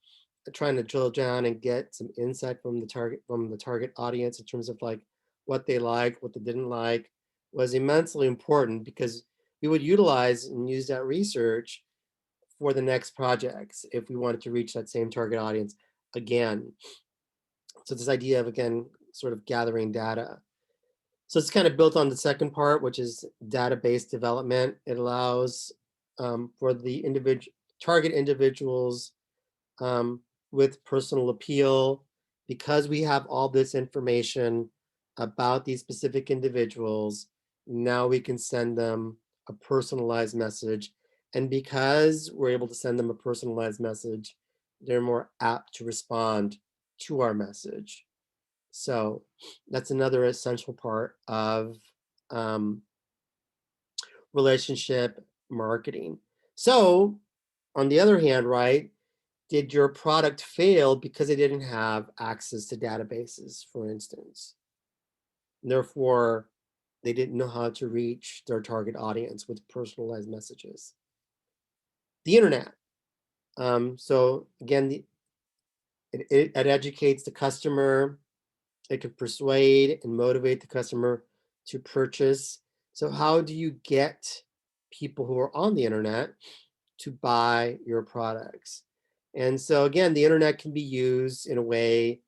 trying to drill down and get some insight from the target audience in terms of like what they liked, what they didn't like, was immensely important, because we would utilize and use that research for the next projects if we wanted to reach that same target audience again. So this idea of, again, sort of gathering data. So it's kind of built on the second part, which is database development. It allows for the target individuals with personal appeal, because we have all this information about these specific individuals. Now we can send them a personalized message. And because we're able to send them a personalized message, they're more apt to respond to our message. So that's another essential part of relationship marketing. So on the other hand, right, did your product fail because it didn't have access to databases, for instance? Therefore, they didn't know how to reach their target audience with personalized messages. The internet. So again, it educates the customer. It can persuade and motivate the customer to purchase. So how do you get people who are on the internet to buy your products? And so again, the internet can be used in a way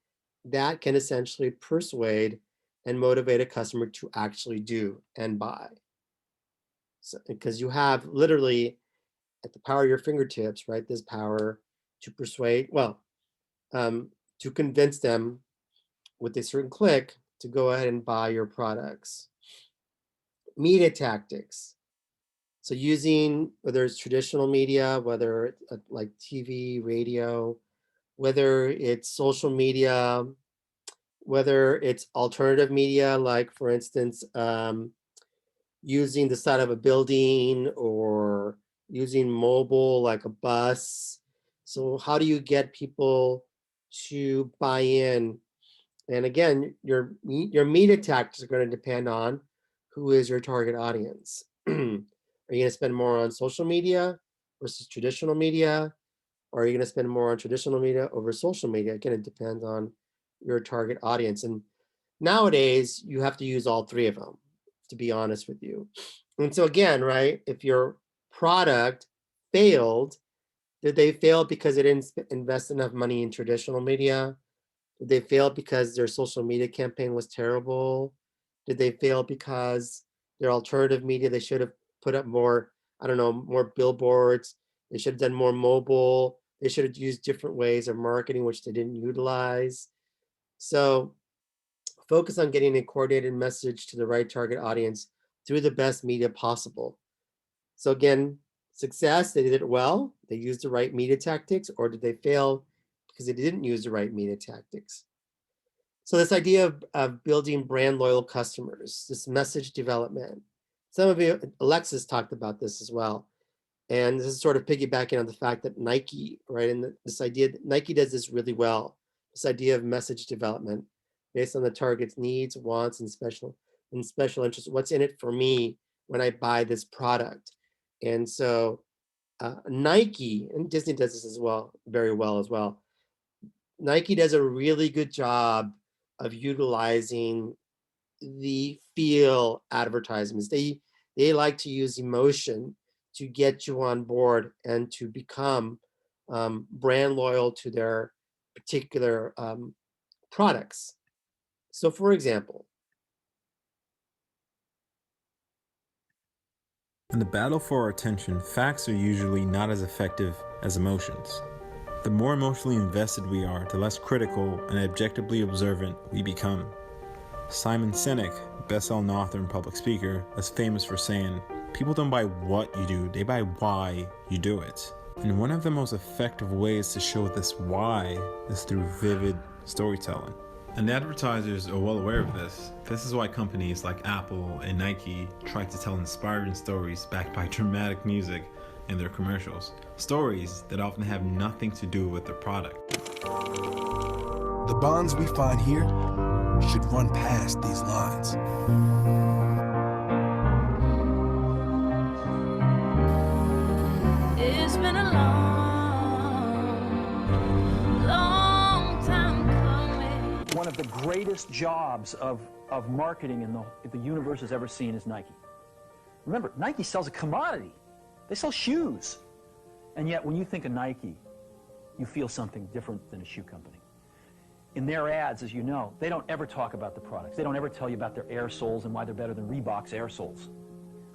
that can essentially persuade and motivate a customer to actually do and buy. So, because you have literally at the power of your fingertips, right, this power to persuade, well, to convince them with a certain click to go ahead and buy your products. Media tactics. So using, whether it's traditional media, whether it's like TV, radio, whether it's social media, whether it's alternative media, like for instance, using the side of a building or using mobile like a bus. So how do you get people to buy in? And again, your media tactics are going to depend on who is your target audience. Are you going to spend more on social media versus traditional media? Or are you going to spend more on traditional media over social media? Again, it depends on your target audience. And nowadays, you have to use all three of them, to be honest with you. And so again, right, if your product failed, did they fail because they didn't invest enough money in traditional media? Did they fail because their social media campaign was terrible? Did they fail because their alternative media, they should have put up more, I don't know, more billboards? They should have done more mobile. They should have used different ways of marketing, which they didn't utilize. So focus on getting a coordinated message to the right target audience through the best media possible. So again, success, they did it well. They used the right media tactics, or did they fail because they didn't use the right media tactics? So this idea of building brand loyal customers, this message development. Some of you, Alexis talked about this as well. And this is sort of piggybacking on the fact that Nike, right, and this idea that Nike does this really well, this idea of message development based on the target's needs, wants, and special interests. What's in it for me when I buy this product? And so Nike, and Disney does this as well, very well as well. Nike does a really good job of utilizing the feel advertisements. They like to use emotion to get you on board and to become brand loyal to their particular products. So for example, in the battle for our attention, facts are usually not as effective as emotions. The more emotionally invested we are, the less critical and objectively observant we become. Simon Sinek, best-selling author and public speaker, is famous for saying, "People don't buy what you do, they buy why you do it." And one of the most effective ways to show this why is through vivid storytelling. And advertisers are well aware of this. This is why companies like Apple and Nike try to tell inspiring stories backed by dramatic music in their commercials. Stories that often have nothing to do with the product. The bonds we find here should run past these lines. It's been a long time coming. One of the greatest jobs of marketing in the universe has ever seen is Nike. Remember, Nike sells a commodity. They sell shoes. And yet, when you think of Nike, you feel something different than a shoe company. In their ads, as you know, they don't ever talk about the products. They don't ever tell you about their air soles and why they're better than Reebok's air soles.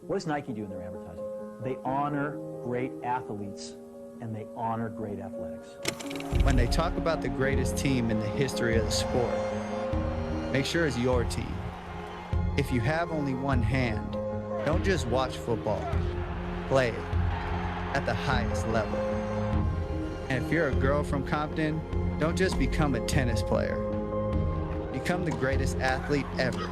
What does Nike do in their advertising? They honor great athletes and they honor great athletics. When they talk about the greatest team in the history of the sport, make sure it's your team. If you have only one hand, don't just watch football, play it at the highest level. And if you're a girl from Compton, don't just become a tennis player. Become the greatest athlete ever.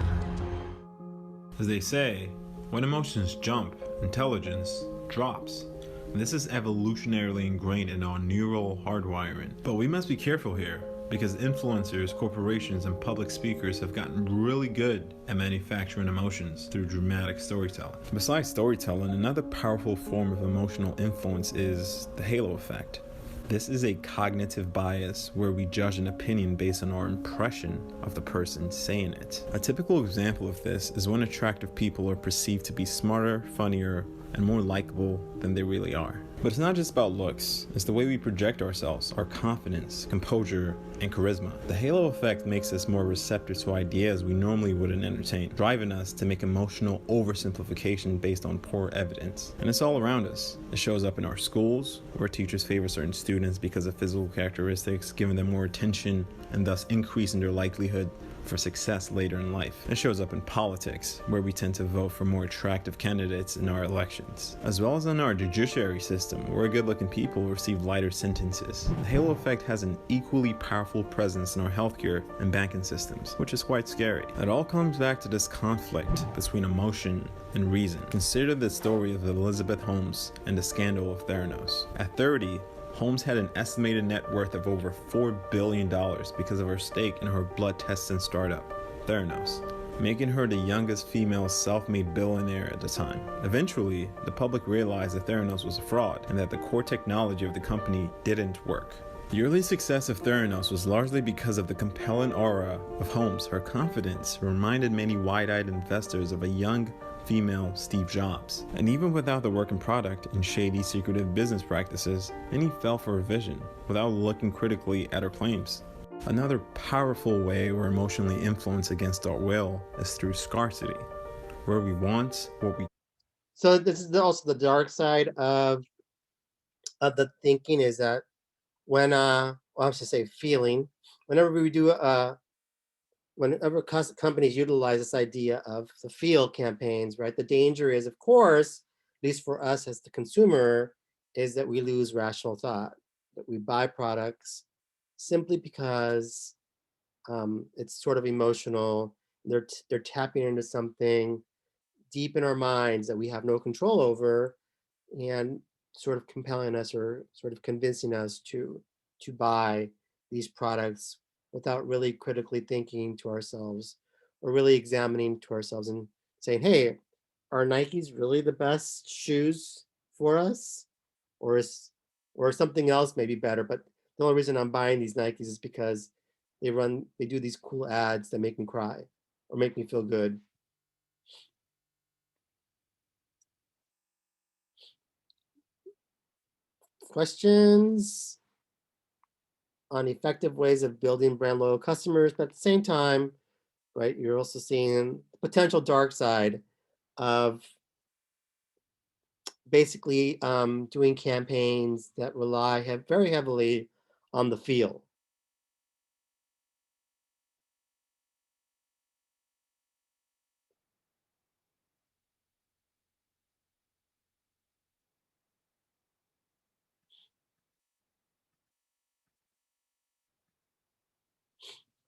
As they say, when emotions jump, intelligence drops. And this is evolutionarily ingrained in our neural hardwiring. But we must be careful here, because influencers, corporations, and public speakers have gotten really good at manufacturing emotions through dramatic storytelling. Besides storytelling, another powerful form of emotional influence is the halo effect. This is a cognitive bias where we judge an opinion based on our impression of the person saying it. A typical example of this is when attractive people are perceived to be smarter, funnier, and more likable than they really are. But it's not just about looks, it's the way we project ourselves, our confidence, composure, and charisma. The halo effect makes us more receptive to ideas we normally wouldn't entertain, driving us to make emotional oversimplification based on poor evidence. And it's all around us. It shows up in our schools, where teachers favor certain students because of physical characteristics, giving them more attention and thus increasing their likelihood for success later in life. It shows up in politics, where we tend to vote for more attractive candidates in our elections, as well as in our judiciary system, where good-looking people receive lighter sentences. The halo effect has an equally powerful presence in our healthcare and banking systems, which is quite scary. It all comes back to this conflict between emotion and reason. Consider the story of Elizabeth Holmes and the scandal of Theranos. At 30, Holmes had an estimated net worth of over $4 billion because of her stake in her blood testing startup, Theranos, making her the youngest female self-made billionaire at the time. Eventually, the public realized that Theranos was a fraud and that the core technology of the company didn't work. The early success of Theranos was largely because of the compelling aura of Holmes. Her confidence reminded many wide-eyed investors of a young female Steve Jobs. And even without the working product and shady secretive business practices, many fell for her vision without looking critically at her claims. Another powerful way we're emotionally influenced against our will is through scarcity, where we want what we... So this is also the dark side of the thinking, is that when, well, I should say feeling, whenever we do whenever companies utilize this idea of the feel campaigns, right? The danger is, of course, at least for us as the consumer, is that we lose rational thought, that we buy products simply because it's sort of emotional. They're tapping into something deep in our minds that we have no control over. And sort of compelling us or sort of convincing us to buy these products without really critically thinking to ourselves or really examining to ourselves and saying, hey, are Nikes really the best shoes for us? Or something else may be better, but the only reason I'm buying these Nikes is because they do these cool ads that make me cry or make me feel good. Questions on effective ways of building brand loyal customers, but at the same time, right, you're also seeing the potential dark side of basically doing campaigns that rely very heavily on the feel.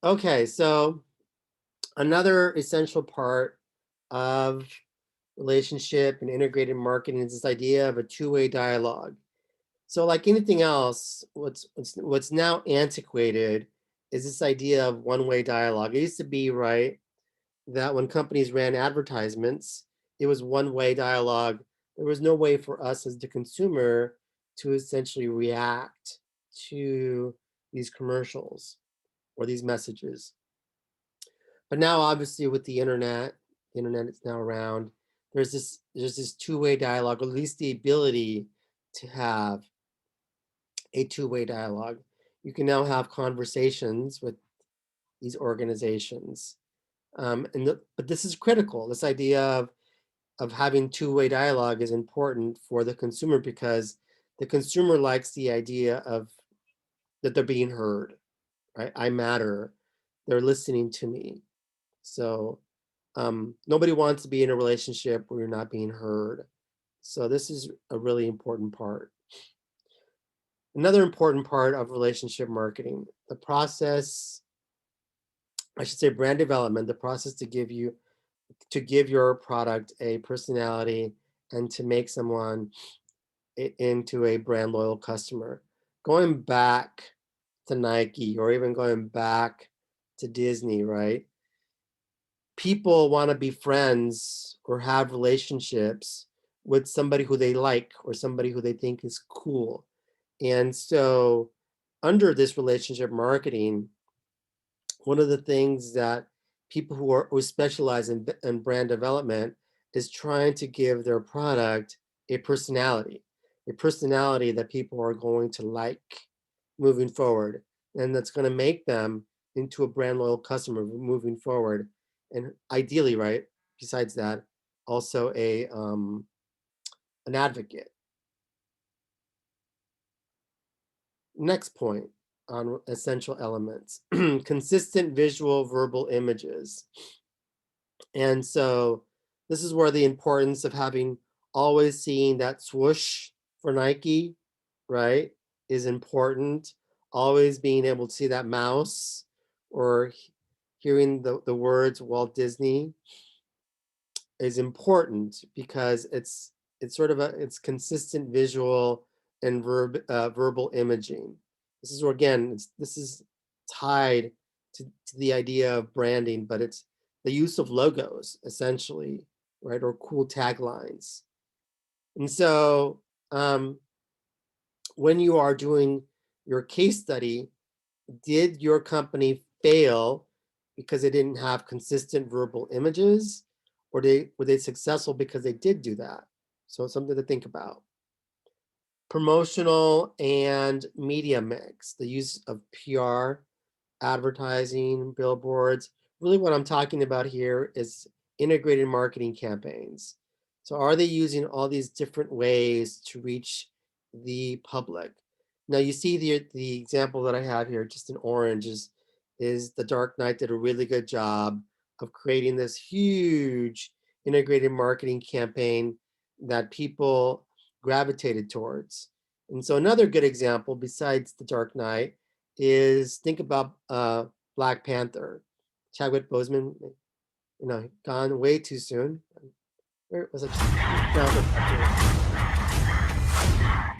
Okay, so another essential part of relationship and integrated marketing is this idea of a two-way dialogue. So like anything else, what's now antiquated is this idea of one-way dialogue. It used to be, right, that when companies ran advertisements, it was one-way dialogue. There was no way for us as the consumer to essentially react to these commercials or these messages. But now, obviously, with the internet is now around. There's this two-way dialogue, or at least the ability to have a two-way dialogue. You can now have conversations with these organizations, but this is critical. This idea of having two-way dialogue is important for the consumer because the consumer likes the idea of that they're being heard. Right? I matter. They're listening to me. So nobody wants to be in a relationship where you're not being heard. So this is a really important part. Another important part of relationship marketing, the process, I should say brand development, the process to give your product a personality and to make someone into a brand loyal customer. Going back to Nike or even going back to Disney, right? People want to be friends or have relationships with somebody who they like or somebody who they think is cool. And so under this relationship marketing, one of the things that people who specialize in brand development is trying to give their product a personality that people are going to like moving forward. And that's going to make them into a brand loyal customer moving forward. And ideally, right, besides that, also an advocate. Next point on essential elements, consistent visual verbal images. And so this is where the importance of having always seeing that swoosh for Nike, right, is important. Always being able to see that mouse or hearing the words Walt Disney is important because it's sort of it's consistent visual and verbal imaging. This is where, again, this is tied to the idea of branding, but it's the use of logos essentially, right, or cool taglines. And so when you are doing your case study, did your company fail because they didn't have consistent verbal images, or were they successful because they did do that? So it's something to think about. Promotional and media mix, the use of PR, advertising, billboards. Really what I'm talking about here is integrated marketing campaigns. So are they using all these different ways to reach the public? Now you see the example that I have here, just in orange, is The Dark Knight did a really good job of creating this huge integrated marketing campaign that people gravitated towards. And so another good example besides The Dark Knight is think about Black Panther. Chadwick Boseman, gone way too soon. Where was it?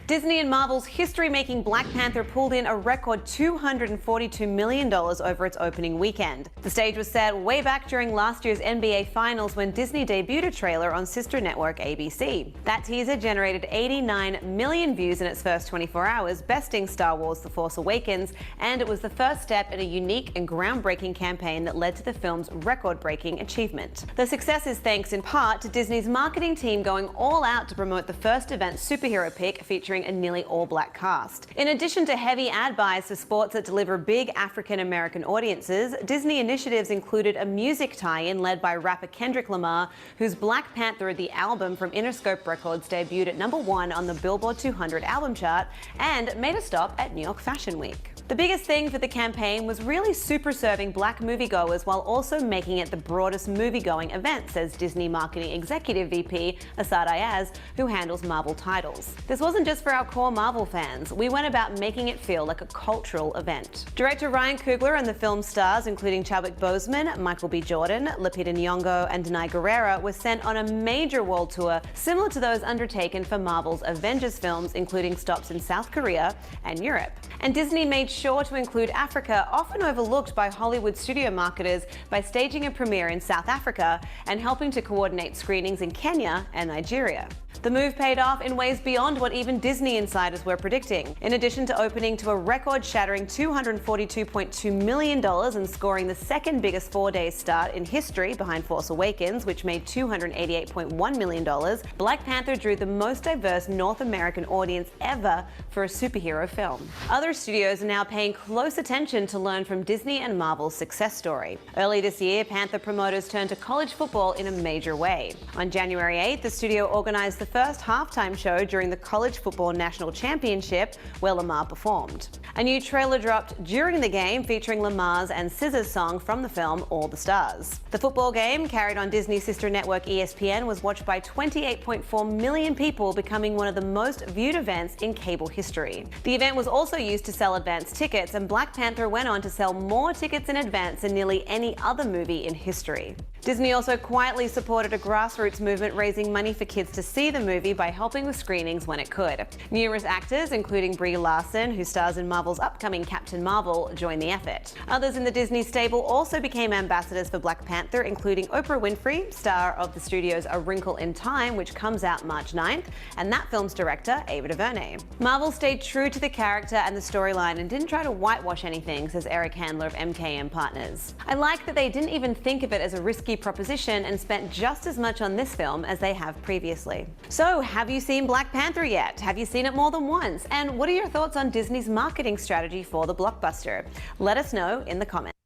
Disney and Marvel's history-making Black Panther pulled in a record $242 million over its opening weekend. The stage was set way back during last year's NBA Finals when Disney debuted a trailer on sister network ABC. That teaser generated 89 million views in its first 24 hours, besting Star Wars: The Force Awakens, and it was the first step in a unique and groundbreaking campaign that led to the film's record-breaking achievement. The success is thanks in part to Disney's marketing team going all out to promote the first event superhero pick featuring a nearly all-black cast. In addition to heavy ad buys for sports that deliver big African-American audiences, Disney initiatives included a music tie-in led by rapper Kendrick Lamar, whose Black Panther, the album from Interscope Records, debuted at #1 on the Billboard 200 album chart and made a stop at New York Fashion Week. The biggest thing for the campaign was really super serving black moviegoers while also making it the broadest moviegoing event, says Disney Marketing Executive VP Asad Ayaz, who handles Marvel titles. This wasn't just for our core Marvel fans. We went about making it feel like a cultural event. Director Ryan Coogler and the film stars, including Chadwick Boseman, Michael B. Jordan, Lupita Nyong'o, and Denai Guerrera, were sent on a major world tour similar to those undertaken for Marvel's Avengers films, including stops in South Korea and Europe. And Disney made sure to include Africa, often overlooked by Hollywood studio marketers, by staging a premiere in South Africa and helping to coordinate screenings in Kenya and Nigeria. The move paid off in ways beyond what even Disney insiders were predicting. In addition to opening to a record-shattering $242.2 million and scoring the second biggest four-day start in history behind Force Awakens, which made $288.1 million, Black Panther drew the most diverse North American audience ever for a superhero film. Other studios are now paying close attention to learn from Disney and Marvel's success story. Early this year, Panther promoters turned to college football in a major way. On January 8th, the studio organized the first halftime show during the College Football National Championship, where Lamar performed. A new trailer dropped during the game featuring Lamar's and SZA's song from the film All the Stars. The football game, carried on Disney's sister network ESPN, was watched by 28.4 million people, becoming one of the most viewed events in cable history. The event was also used to sell advance tickets, and Black Panther went on to sell more tickets in advance than nearly any other movie in history. Disney also quietly supported a grassroots movement raising money for kids to see the movie by helping with screenings when it could. Numerous actors, including Brie Larson, who stars in Marvel's upcoming Captain Marvel, joined the effort. Others in the Disney stable also became ambassadors for Black Panther, including Oprah Winfrey, star of the studio's A Wrinkle in Time, which comes out March 9th, and that film's director, Ava DuVernay. Marvel stayed true to the character and the storyline and didn't try to whitewash anything, says Eric Handler of MKM Partners. I like that they didn't even think of it as a risky proposition and spent just as much on this film as they have previously. So, have you seen Black Panther yet? Have you seen it more than once? And what are your thoughts on Disney's marketing strategy for the blockbuster? Let us know in the comments.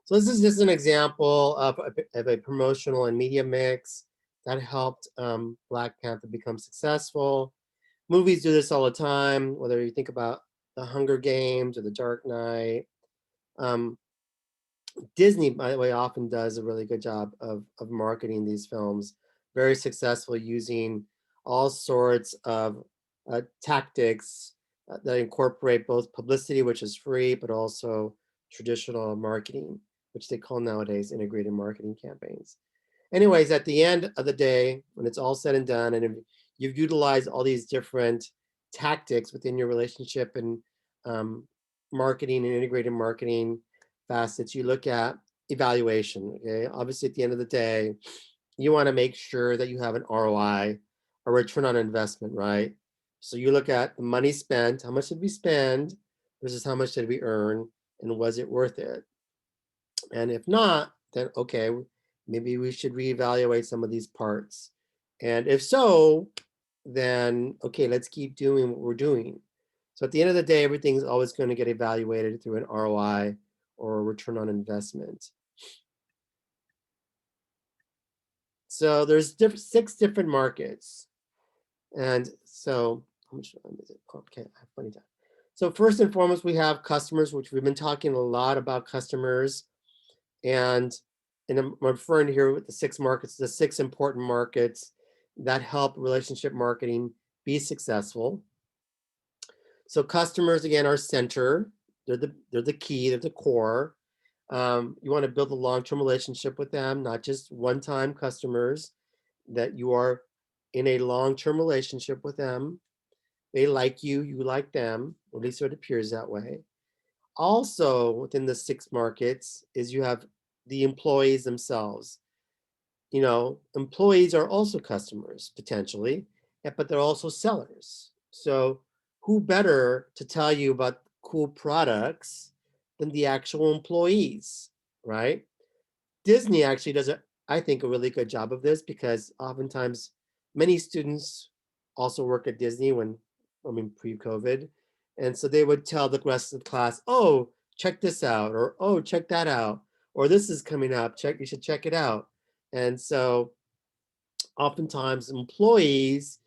So this is just an example of a promotional and media mix that helped Black Panther become successful. Movies do this all the time, whether you think about The Hunger Games or The Dark Knight. Disney, by the way, often does a really good job of marketing these films. Very successful, using all sorts of tactics that incorporate both publicity, which is free, but also traditional marketing, which they call nowadays integrated marketing campaigns. Anyways, at the end of the day, when it's all said and done, and if you've utilized all these different tactics within your relationship and marketing and integrated marketing facets, you look at evaluation. Okay, obviously at the end of the day, you want to make sure that you have an ROI, a return on investment, right? So you look at the money spent, how much did we spend versus how much did we earn, and was it worth it? And if not, then okay, maybe we should reevaluate some of these parts. And if so, then okay, let's keep doing what we're doing. So at the end of the day, everything's always going to get evaluated through an ROI or a return on investment. So there's 6 different markets. And so, how much time is it? Okay, I have plenty of time. So first and foremost, we have customers, which we've been talking a lot about customers. And I'm referring here with the 6 markets, the 6 important markets that help relationship marketing be successful. So customers, again, are center. They're the key, they're the core. You want to build a long-term relationship with them, not just one-time customers, that you are in a long-term relationship with them. They like you, you like them, or at least it appears that way. Also, within the 6 markets is you have the employees themselves. Employees are also customers potentially, but they're also sellers. So who better to tell you about cool products than the actual employees, right? Disney actually does, I think, a really good job of this, because oftentimes many students also work at Disney pre-COVID. And so they would tell the rest of the class, oh, check this out, or oh, check that out, or this is coming up, you should check it out. And so oftentimes employees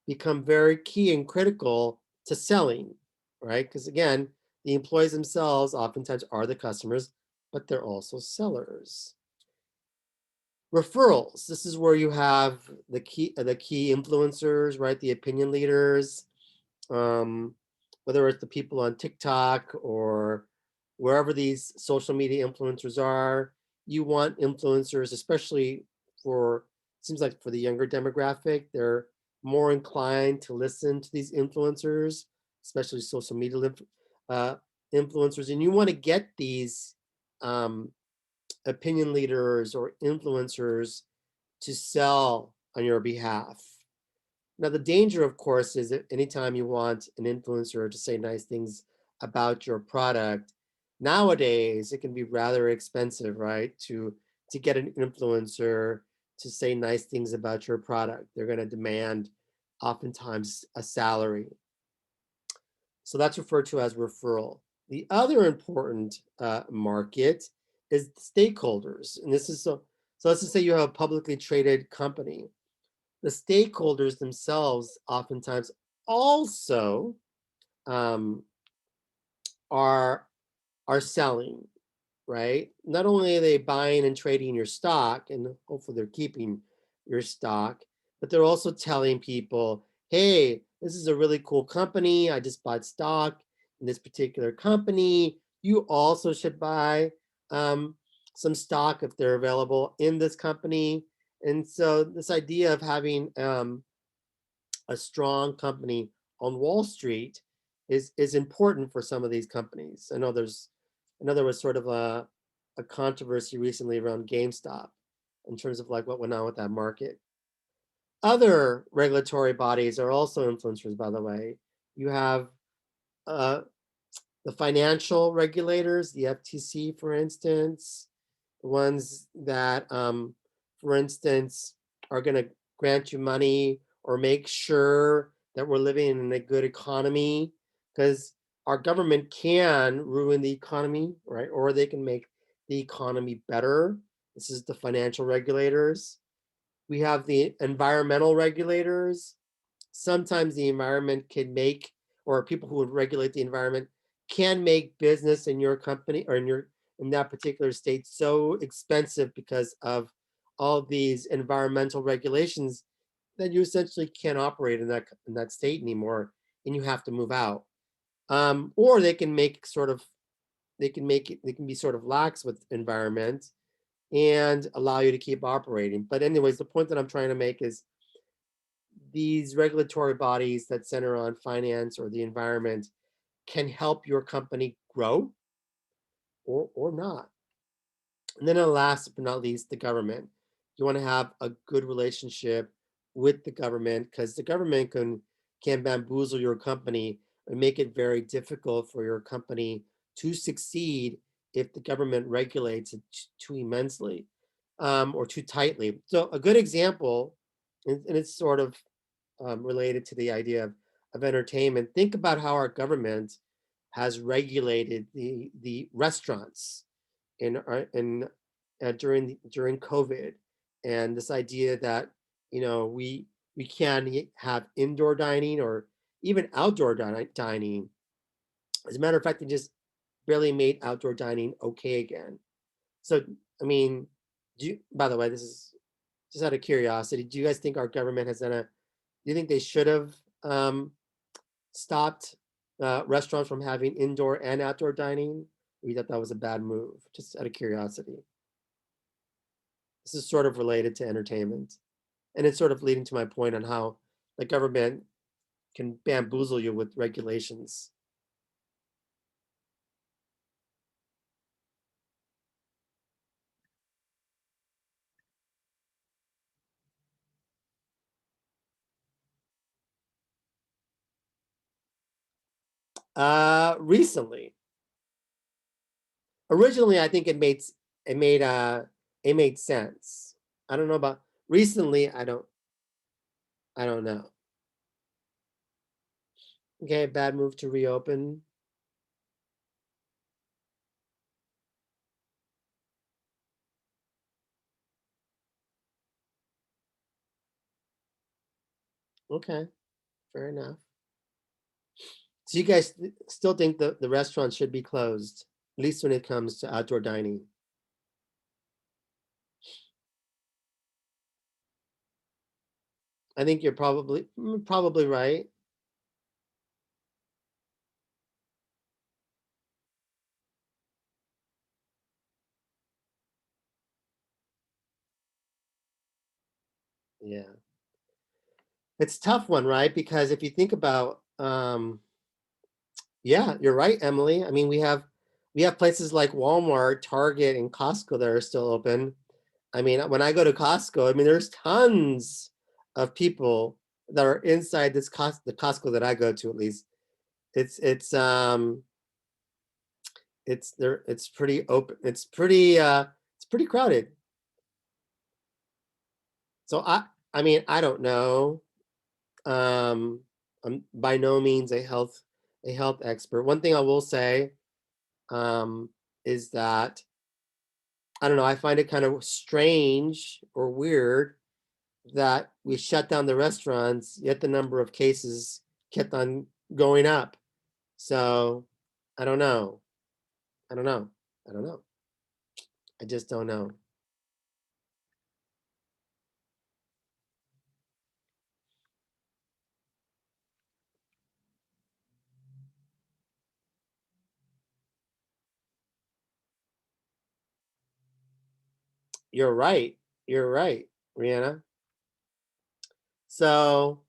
become very key and critical to selling, right? Because again, the employees themselves oftentimes are the customers, but they're also sellers. Referrals. This is where you have the key influencers, right? The opinion leaders, whether it's the people on TikTok or wherever these social media influencers are. You want influencers, especially seems like for the younger demographic, they're more inclined to listen to these influencers, especially social media influencers. And you want to get these opinion leaders or influencers to sell on your behalf. Now, the danger, of course, is that anytime you want an influencer to say nice things about your product, nowadays it can be rather expensive, right? To get an influencer to say nice things about your product. They're going to demand oftentimes a salary. So that's referred to as referral. The other important market is stakeholders. And this is so let's just say you have a publicly traded company. The stakeholders themselves oftentimes also are selling, right? Not only are they buying and trading your stock, and hopefully they're keeping your stock, but they're also telling people, hey, this is a really cool company. I just bought stock in this particular company. You also should buy some stock if they're available in this company. And so this idea of having a strong company on Wall Street is important for some of these companies. I know there was sort of a controversy recently around GameStop in terms of like what went on with that market. Other regulatory bodies are also influencers, by the way. You have the financial regulators, the FTC, for instance, the ones that, for instance, are going to grant you money or make sure that we're living in a good economy, because our government can ruin the economy, right? Or they can make the economy better. This is the financial regulators. We have the environmental regulators. Sometimes the environment can make, or people who would regulate the environment can make business in your company or in that particular state so expensive because of all these environmental regulations that you essentially can't operate in that state anymore, and you have to move out. Or they can make they can be sort of lax with environment and allow you to keep operating. But anyways, the point that I'm trying to make is these regulatory bodies that center on finance or the environment can help your company grow or not. And then last but not least, the government. You want to have a good relationship with the government, because the government can bamboozle your company and make it very difficult for your company to succeed if the government regulates it too immensely or too tightly. So a good example, and it's sort of related to the idea of entertainment. Think about how our government has regulated the restaurants during COVID, and this idea that we can have indoor dining or even outdoor dining. As a matter of fact, they just barely made outdoor dining okay again. So, I mean, by the way, this is just out of curiosity. Do you guys think our government has do you think they should have stopped restaurants from having indoor and outdoor dining? Or you thought that was a bad move? Just out of curiosity. This is sort of related to entertainment. And it's sort of leading to my point on how the government can bamboozle you with regulations. Recently. Originally, I think it made sense. I don't know about recently. I don't know. Okay, bad move to reopen. Okay, fair enough. So you guys still think the restaurant should be closed, at least when it comes to outdoor dining? I think you're probably right. Yeah. It's a tough one, right? Because if you think about yeah, you're right, Emily. I mean, we have places like Walmart, Target, and Costco that are still open. I mean, when I go to Costco, I mean, there's tons of people that are inside the Costco that I go to, at least. It's pretty open. It's pretty crowded. So I mean, I don't know. I'm by no means a health expert. One thing I will say is that I don't know, I find it kind of strange or weird that we shut down the restaurants, yet the number of cases kept on going up. So I don't know. I just don't know. You're right, Rihanna. So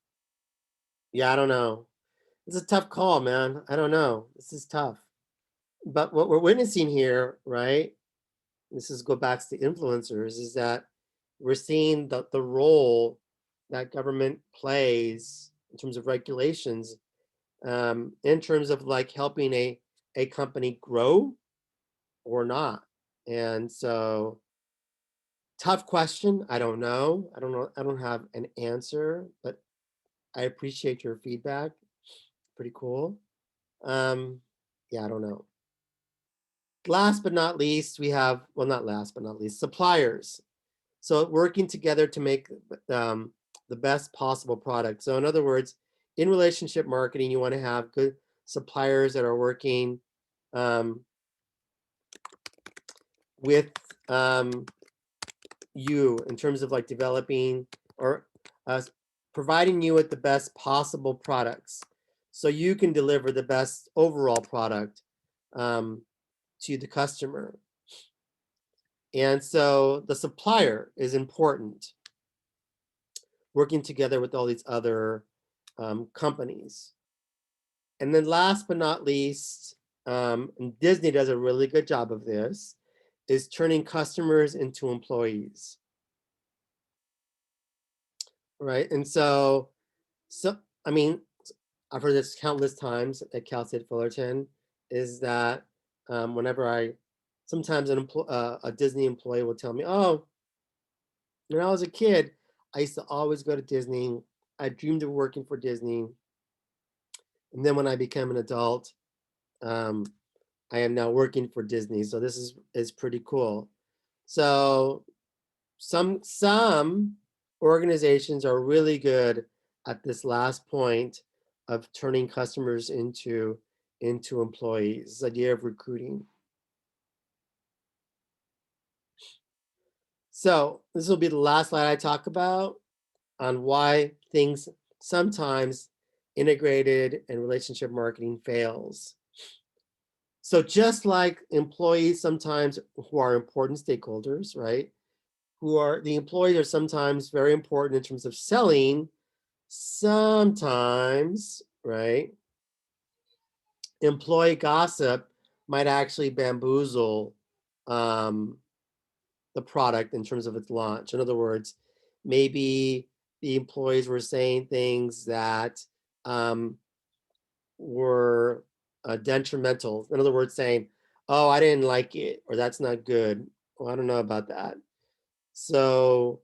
yeah, I don't know. It's a tough call, man. I don't know. This is tough. But what we're witnessing here, right? This is go back to the influencers, is that we're seeing the role that government plays in terms of regulations, in terms of like helping a company grow or not. And so tough question. I don't know. I don't have an answer, but I appreciate your feedback. Pretty cool. Yeah, I don't know. Last but not least, we have, well, not last but not least, suppliers. So working together to make the best possible product. So in other words, in relationship marketing, you want to have good suppliers that are working with you in terms of like developing or providing you with the best possible products, so you can deliver the best overall product to the customer. And so the supplier is important, working together with all these other companies. And then last but not least, and Disney does a really good job of this, is turning customers into employees. Right. And so I mean, I've heard this countless times at Cal State Fullerton, is that whenever sometimes a Disney employee will tell me, oh, when I was a kid, I used to always go to Disney. I dreamed of working for Disney. And then when I became an adult, I am now working for Disney. So this is pretty cool. So some organizations are really good at this last point of turning customers into employees, this idea of recruiting. So this will be the last slide I talk about on why things sometimes integrated and relationship marketing fails. So just like employees sometimes who are important stakeholders, right? The employees are sometimes very important in terms of selling, sometimes, right, employee gossip might actually bamboozle the product in terms of its launch. In other words, maybe the employees were saying things that were detrimental. In other words, saying, "Oh, I didn't like it," or "That's not good." Well, I don't know about that. So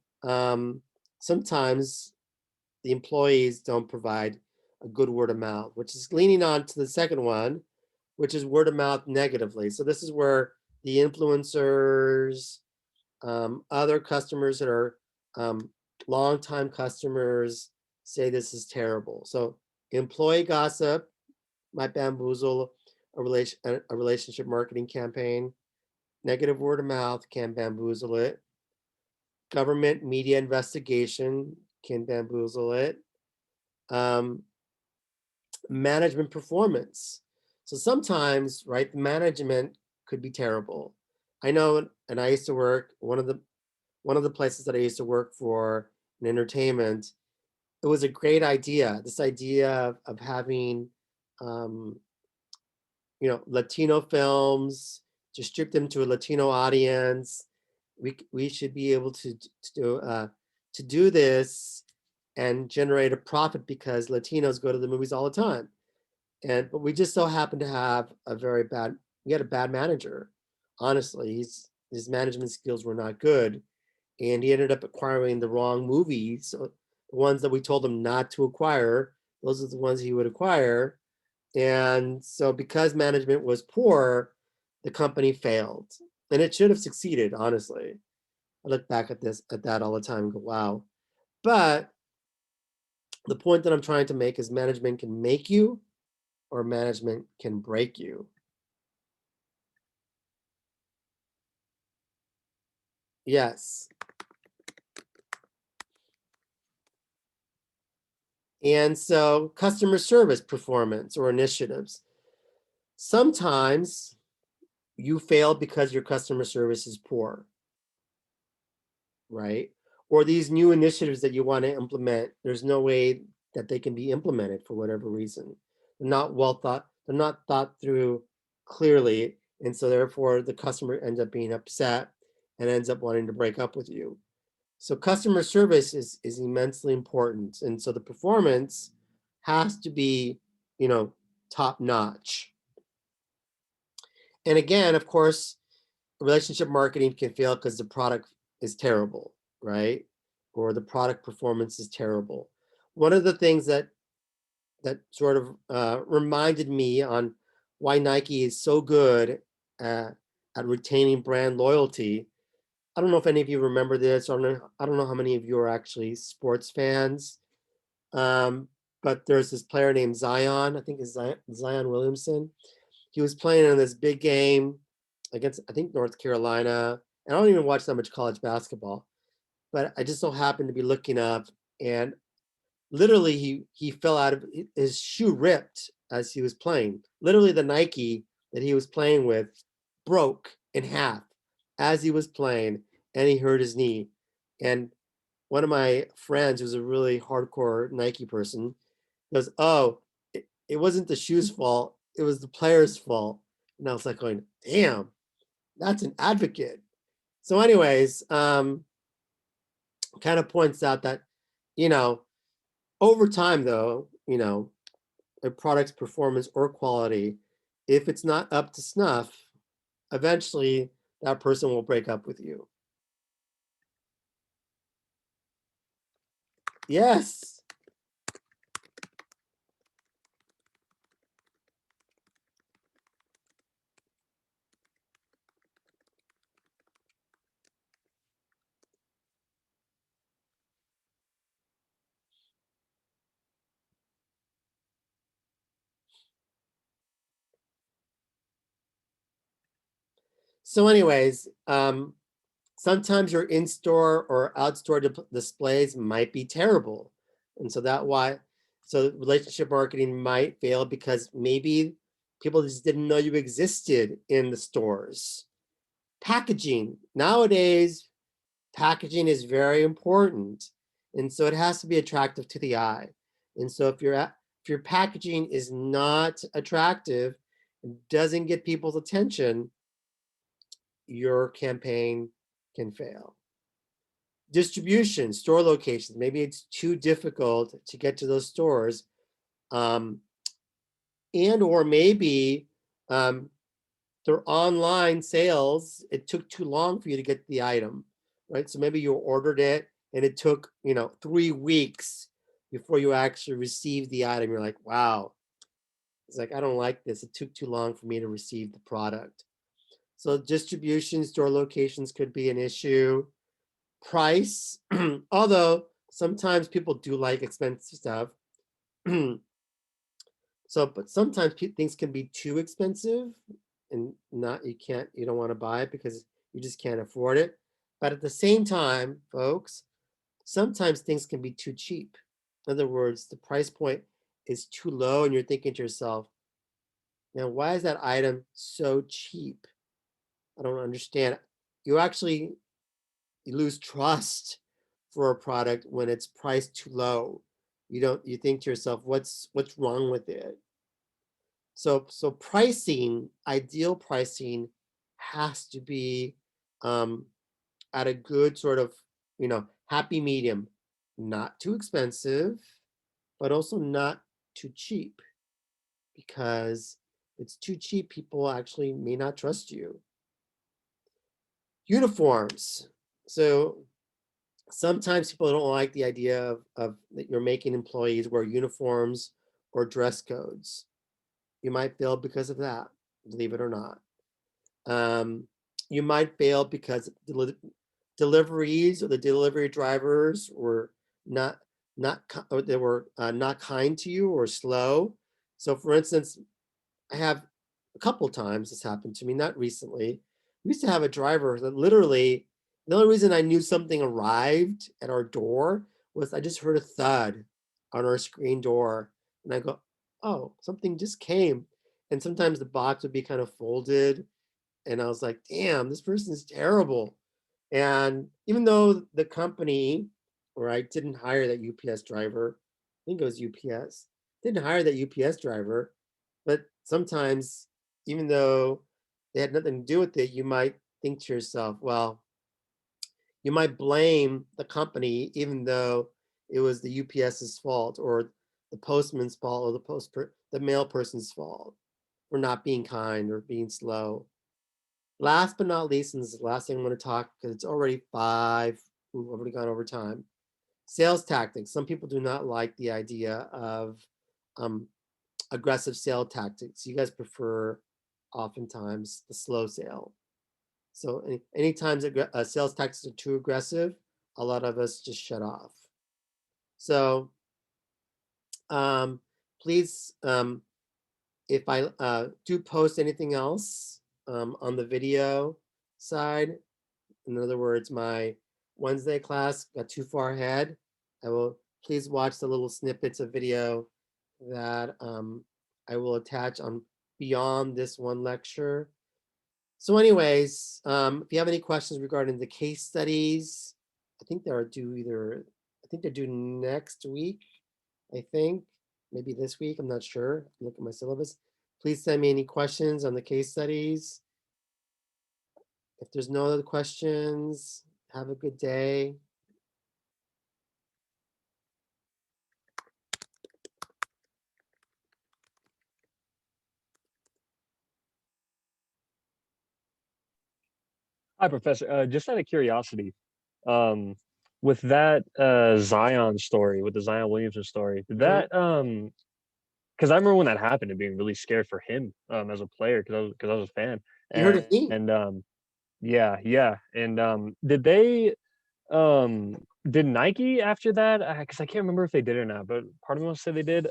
sometimes the employees don't provide a good word of mouth, which is leaning on to the second one, which is word of mouth negatively. So this is where the influencers, other customers that are longtime customers say this is terrible. So employee gossip might bamboozle a relationship marketing campaign. Negative word of mouth can bamboozle it. Government media investigation can bamboozle it. Management performance. So sometimes, right, the management could be terrible. I know, and I used to work, one of the places that I used to work for in entertainment, it was a great idea. This idea of having, Latino films, distribute them to a Latino audience. We should be able to do this and generate a profit because Latinos go to the movies all the time. But we just so happened to have we had a bad manager. Honestly, his management skills were not good. And he ended up acquiring the wrong movies. So the ones that we told him not to acquire, those are the ones he would acquire. And so because management was poor, the company failed. And it should have succeeded, honestly. I look back at that all the time and go, wow. But the point that I'm trying to make is management can make you or management can break you. Yes. And so customer service performance or initiatives. Sometimes you fail because your customer service is poor, right? Or these new initiatives that you want to implement, there's no way that they can be implemented for whatever reason. They're not well thought, they're not thought through clearly. And so therefore the customer ends up being upset and ends up wanting to break up with you. So customer service is immensely important. And so the performance has to be, top notch. And again, of course, relationship marketing can fail because the product is terrible, right? Or the product performance is terrible. One of the things that sort of reminded me on why Nike is so good at retaining brand loyalty. I don't know if any of you remember this, or I don't know how many of you are actually sports fans, but there's this player named Zion, I think it's Zion Williamson. He was playing in this big game against, I think, North Carolina. And I don't even watch that much college basketball, but I just so happened to be looking up, and literally he fell out of his shoe, ripped as he was playing. Literally the Nike that he was playing with broke in half as he was playing, and he hurt his knee. And one of my friends, who's a really hardcore Nike person, goes, "Oh, it wasn't the shoe's fault, it was the player's fault." And I was like going, damn, that's an advocate. So anyways, kind of points out that, over time though, a product's performance or quality, if it's not up to snuff, eventually that person will break up with you. Yes. So anyways, sometimes your in-store or out-store displays might be terrible. And so so relationship marketing might fail because maybe people just didn't know you existed in the stores. Packaging. Nowadays, packaging is very important. And so it has to be attractive to the eye. And so if your packaging is not attractive, and doesn't get people's attention, your campaign can fail. Distribution, store locations, maybe it's too difficult to get to those stores. And or maybe their online sales, it took too long for you to get the item, right? So maybe you ordered it and it took, 3 weeks before you actually received the item. You're like, wow. It's like, I don't like this. It took too long for me to receive the product. So distribution, store locations could be an issue. Price, although sometimes people do like expensive stuff. But sometimes things can be too expensive and you don't want to buy it because you just can't afford it. But at the same time, folks, sometimes things can be too cheap. In other words, the price point is too low and you're thinking to yourself, now, why is that item so cheap? I don't understand. You lose trust for a product when it's priced too low. You think to yourself, what's wrong with it? So pricing, ideal pricing has to be at a good sort of, happy medium, not too expensive, but also not too cheap, because if it's too cheap, people actually may not trust you. Uniforms. So sometimes people don't like the idea of that you're making employees wear uniforms or dress codes. You might fail because of that, believe it or not. You might fail because deliveries or the delivery drivers were not kind to you or slow. So for instance, I have a couple times this happened to me, not recently. We used to have a driver that literally, the only reason I knew something arrived at our door was I just heard a thud on our screen door. And I go, oh, something just came. And sometimes the box would be kind of folded. And I was like, damn, this person is terrible. And even though the company, right, didn't hire that UPS driver, I think it was UPS, didn't hire that UPS driver, but sometimes, even though they had nothing to do with it, you might think to yourself, well, you might blame the company, even though it was the UPS's fault or the postman's fault or the mail person's fault for not being kind or being slow. Last but not least, and this is the last thing I'm going to talk because it's already 5. We've already gone over time. Sales tactics. Some people do not like the idea of aggressive sale tactics. You guys prefer oftentimes the slow sale. So anytime sales tactics are too aggressive, a lot of us just shut off. So please, if I do post anything else on the video side, in other words, my Wednesday class got too far ahead, I will please watch the little snippets of video that I will attach on beyond this one lecture. So anyways, if you have any questions regarding the case studies, I think they're due next week, I think, maybe this week, I'm not sure. Look at my syllabus. Please send me any questions on the case studies. If there's no other questions, have a good day. Hi, Professor. Just out of curiosity, with that Zion story, with the Zion Williamson story, did that because I remember when that happened and being really scared for him as a player because I was a fan. You heard of me? And yeah. And did Nike after that? Because I can't remember if they did or not, but part of me said they did.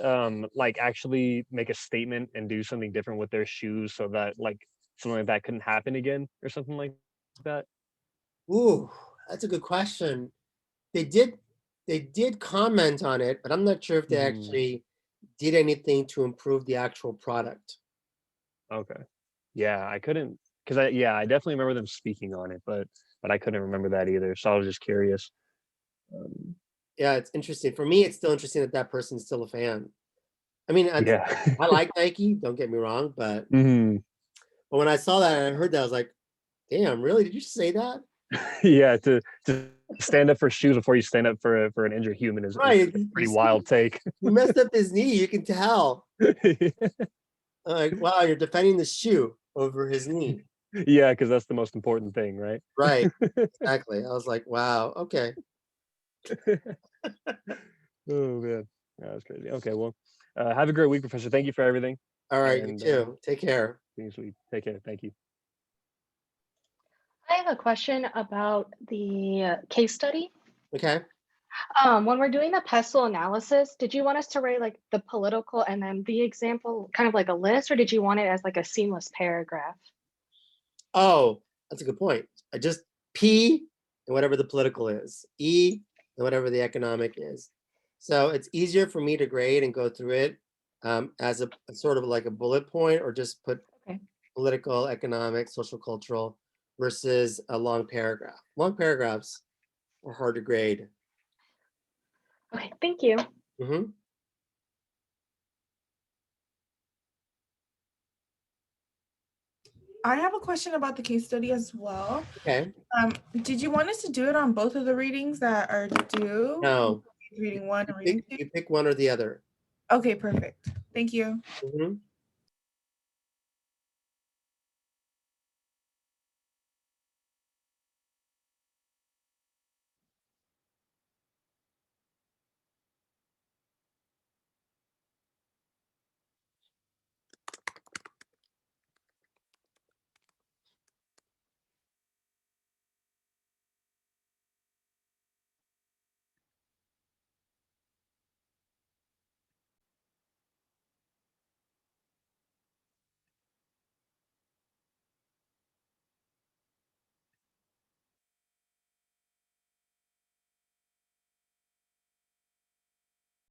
Like actually make a statement and do something different with their shoes so that like something like that couldn't happen again or something like that. Ooh, that's a good question. They did comment on it, but I'm not sure if they actually did anything to improve the actual product. Okay. Yeah, I couldn't because I definitely remember them speaking on it, but I couldn't remember that either. So I was just curious. Yeah, it's interesting. For me, it's still interesting that that person's still a fan. I mean, Yeah. I like Nike, don't get me wrong, but Mhm. when I saw that and I heard that, I was like, damn, really? Did you say that? Yeah, to stand up for shoes before you stand up for an injured human is Right. a pretty wild take. He messed up his knee, you can tell. Like, wow, you're defending the shoe over his knee. Yeah, because that's the most important thing, right? Right. Exactly. I was like, wow, okay. Oh man, that's crazy. Okay, well, have a great week, Professor. Thank you for everything. All right, you And, too. Take care. Being sweet. Take care. Thank you. I have a question about the case study. Okay. When we're doing the pestle analysis, did you want us to write like the political and then the example, kind of like a list, or did you want it as like a seamless paragraph? Oh, that's a good point. I just P and whatever the political is, E and whatever the economic is. So it's easier for me to grade and go through it as a sort of like a bullet point, or just put political, economic, social, cultural versus a long paragraph. Long paragraphs are hard to grade. Okay, thank you. Mm-hmm. I have a question about the case study as well. Okay. Did you want us to do it on both of the readings that are due? No. Reading one and reading two? You pick one or the other. Okay, perfect. Thank you. Mm-hmm.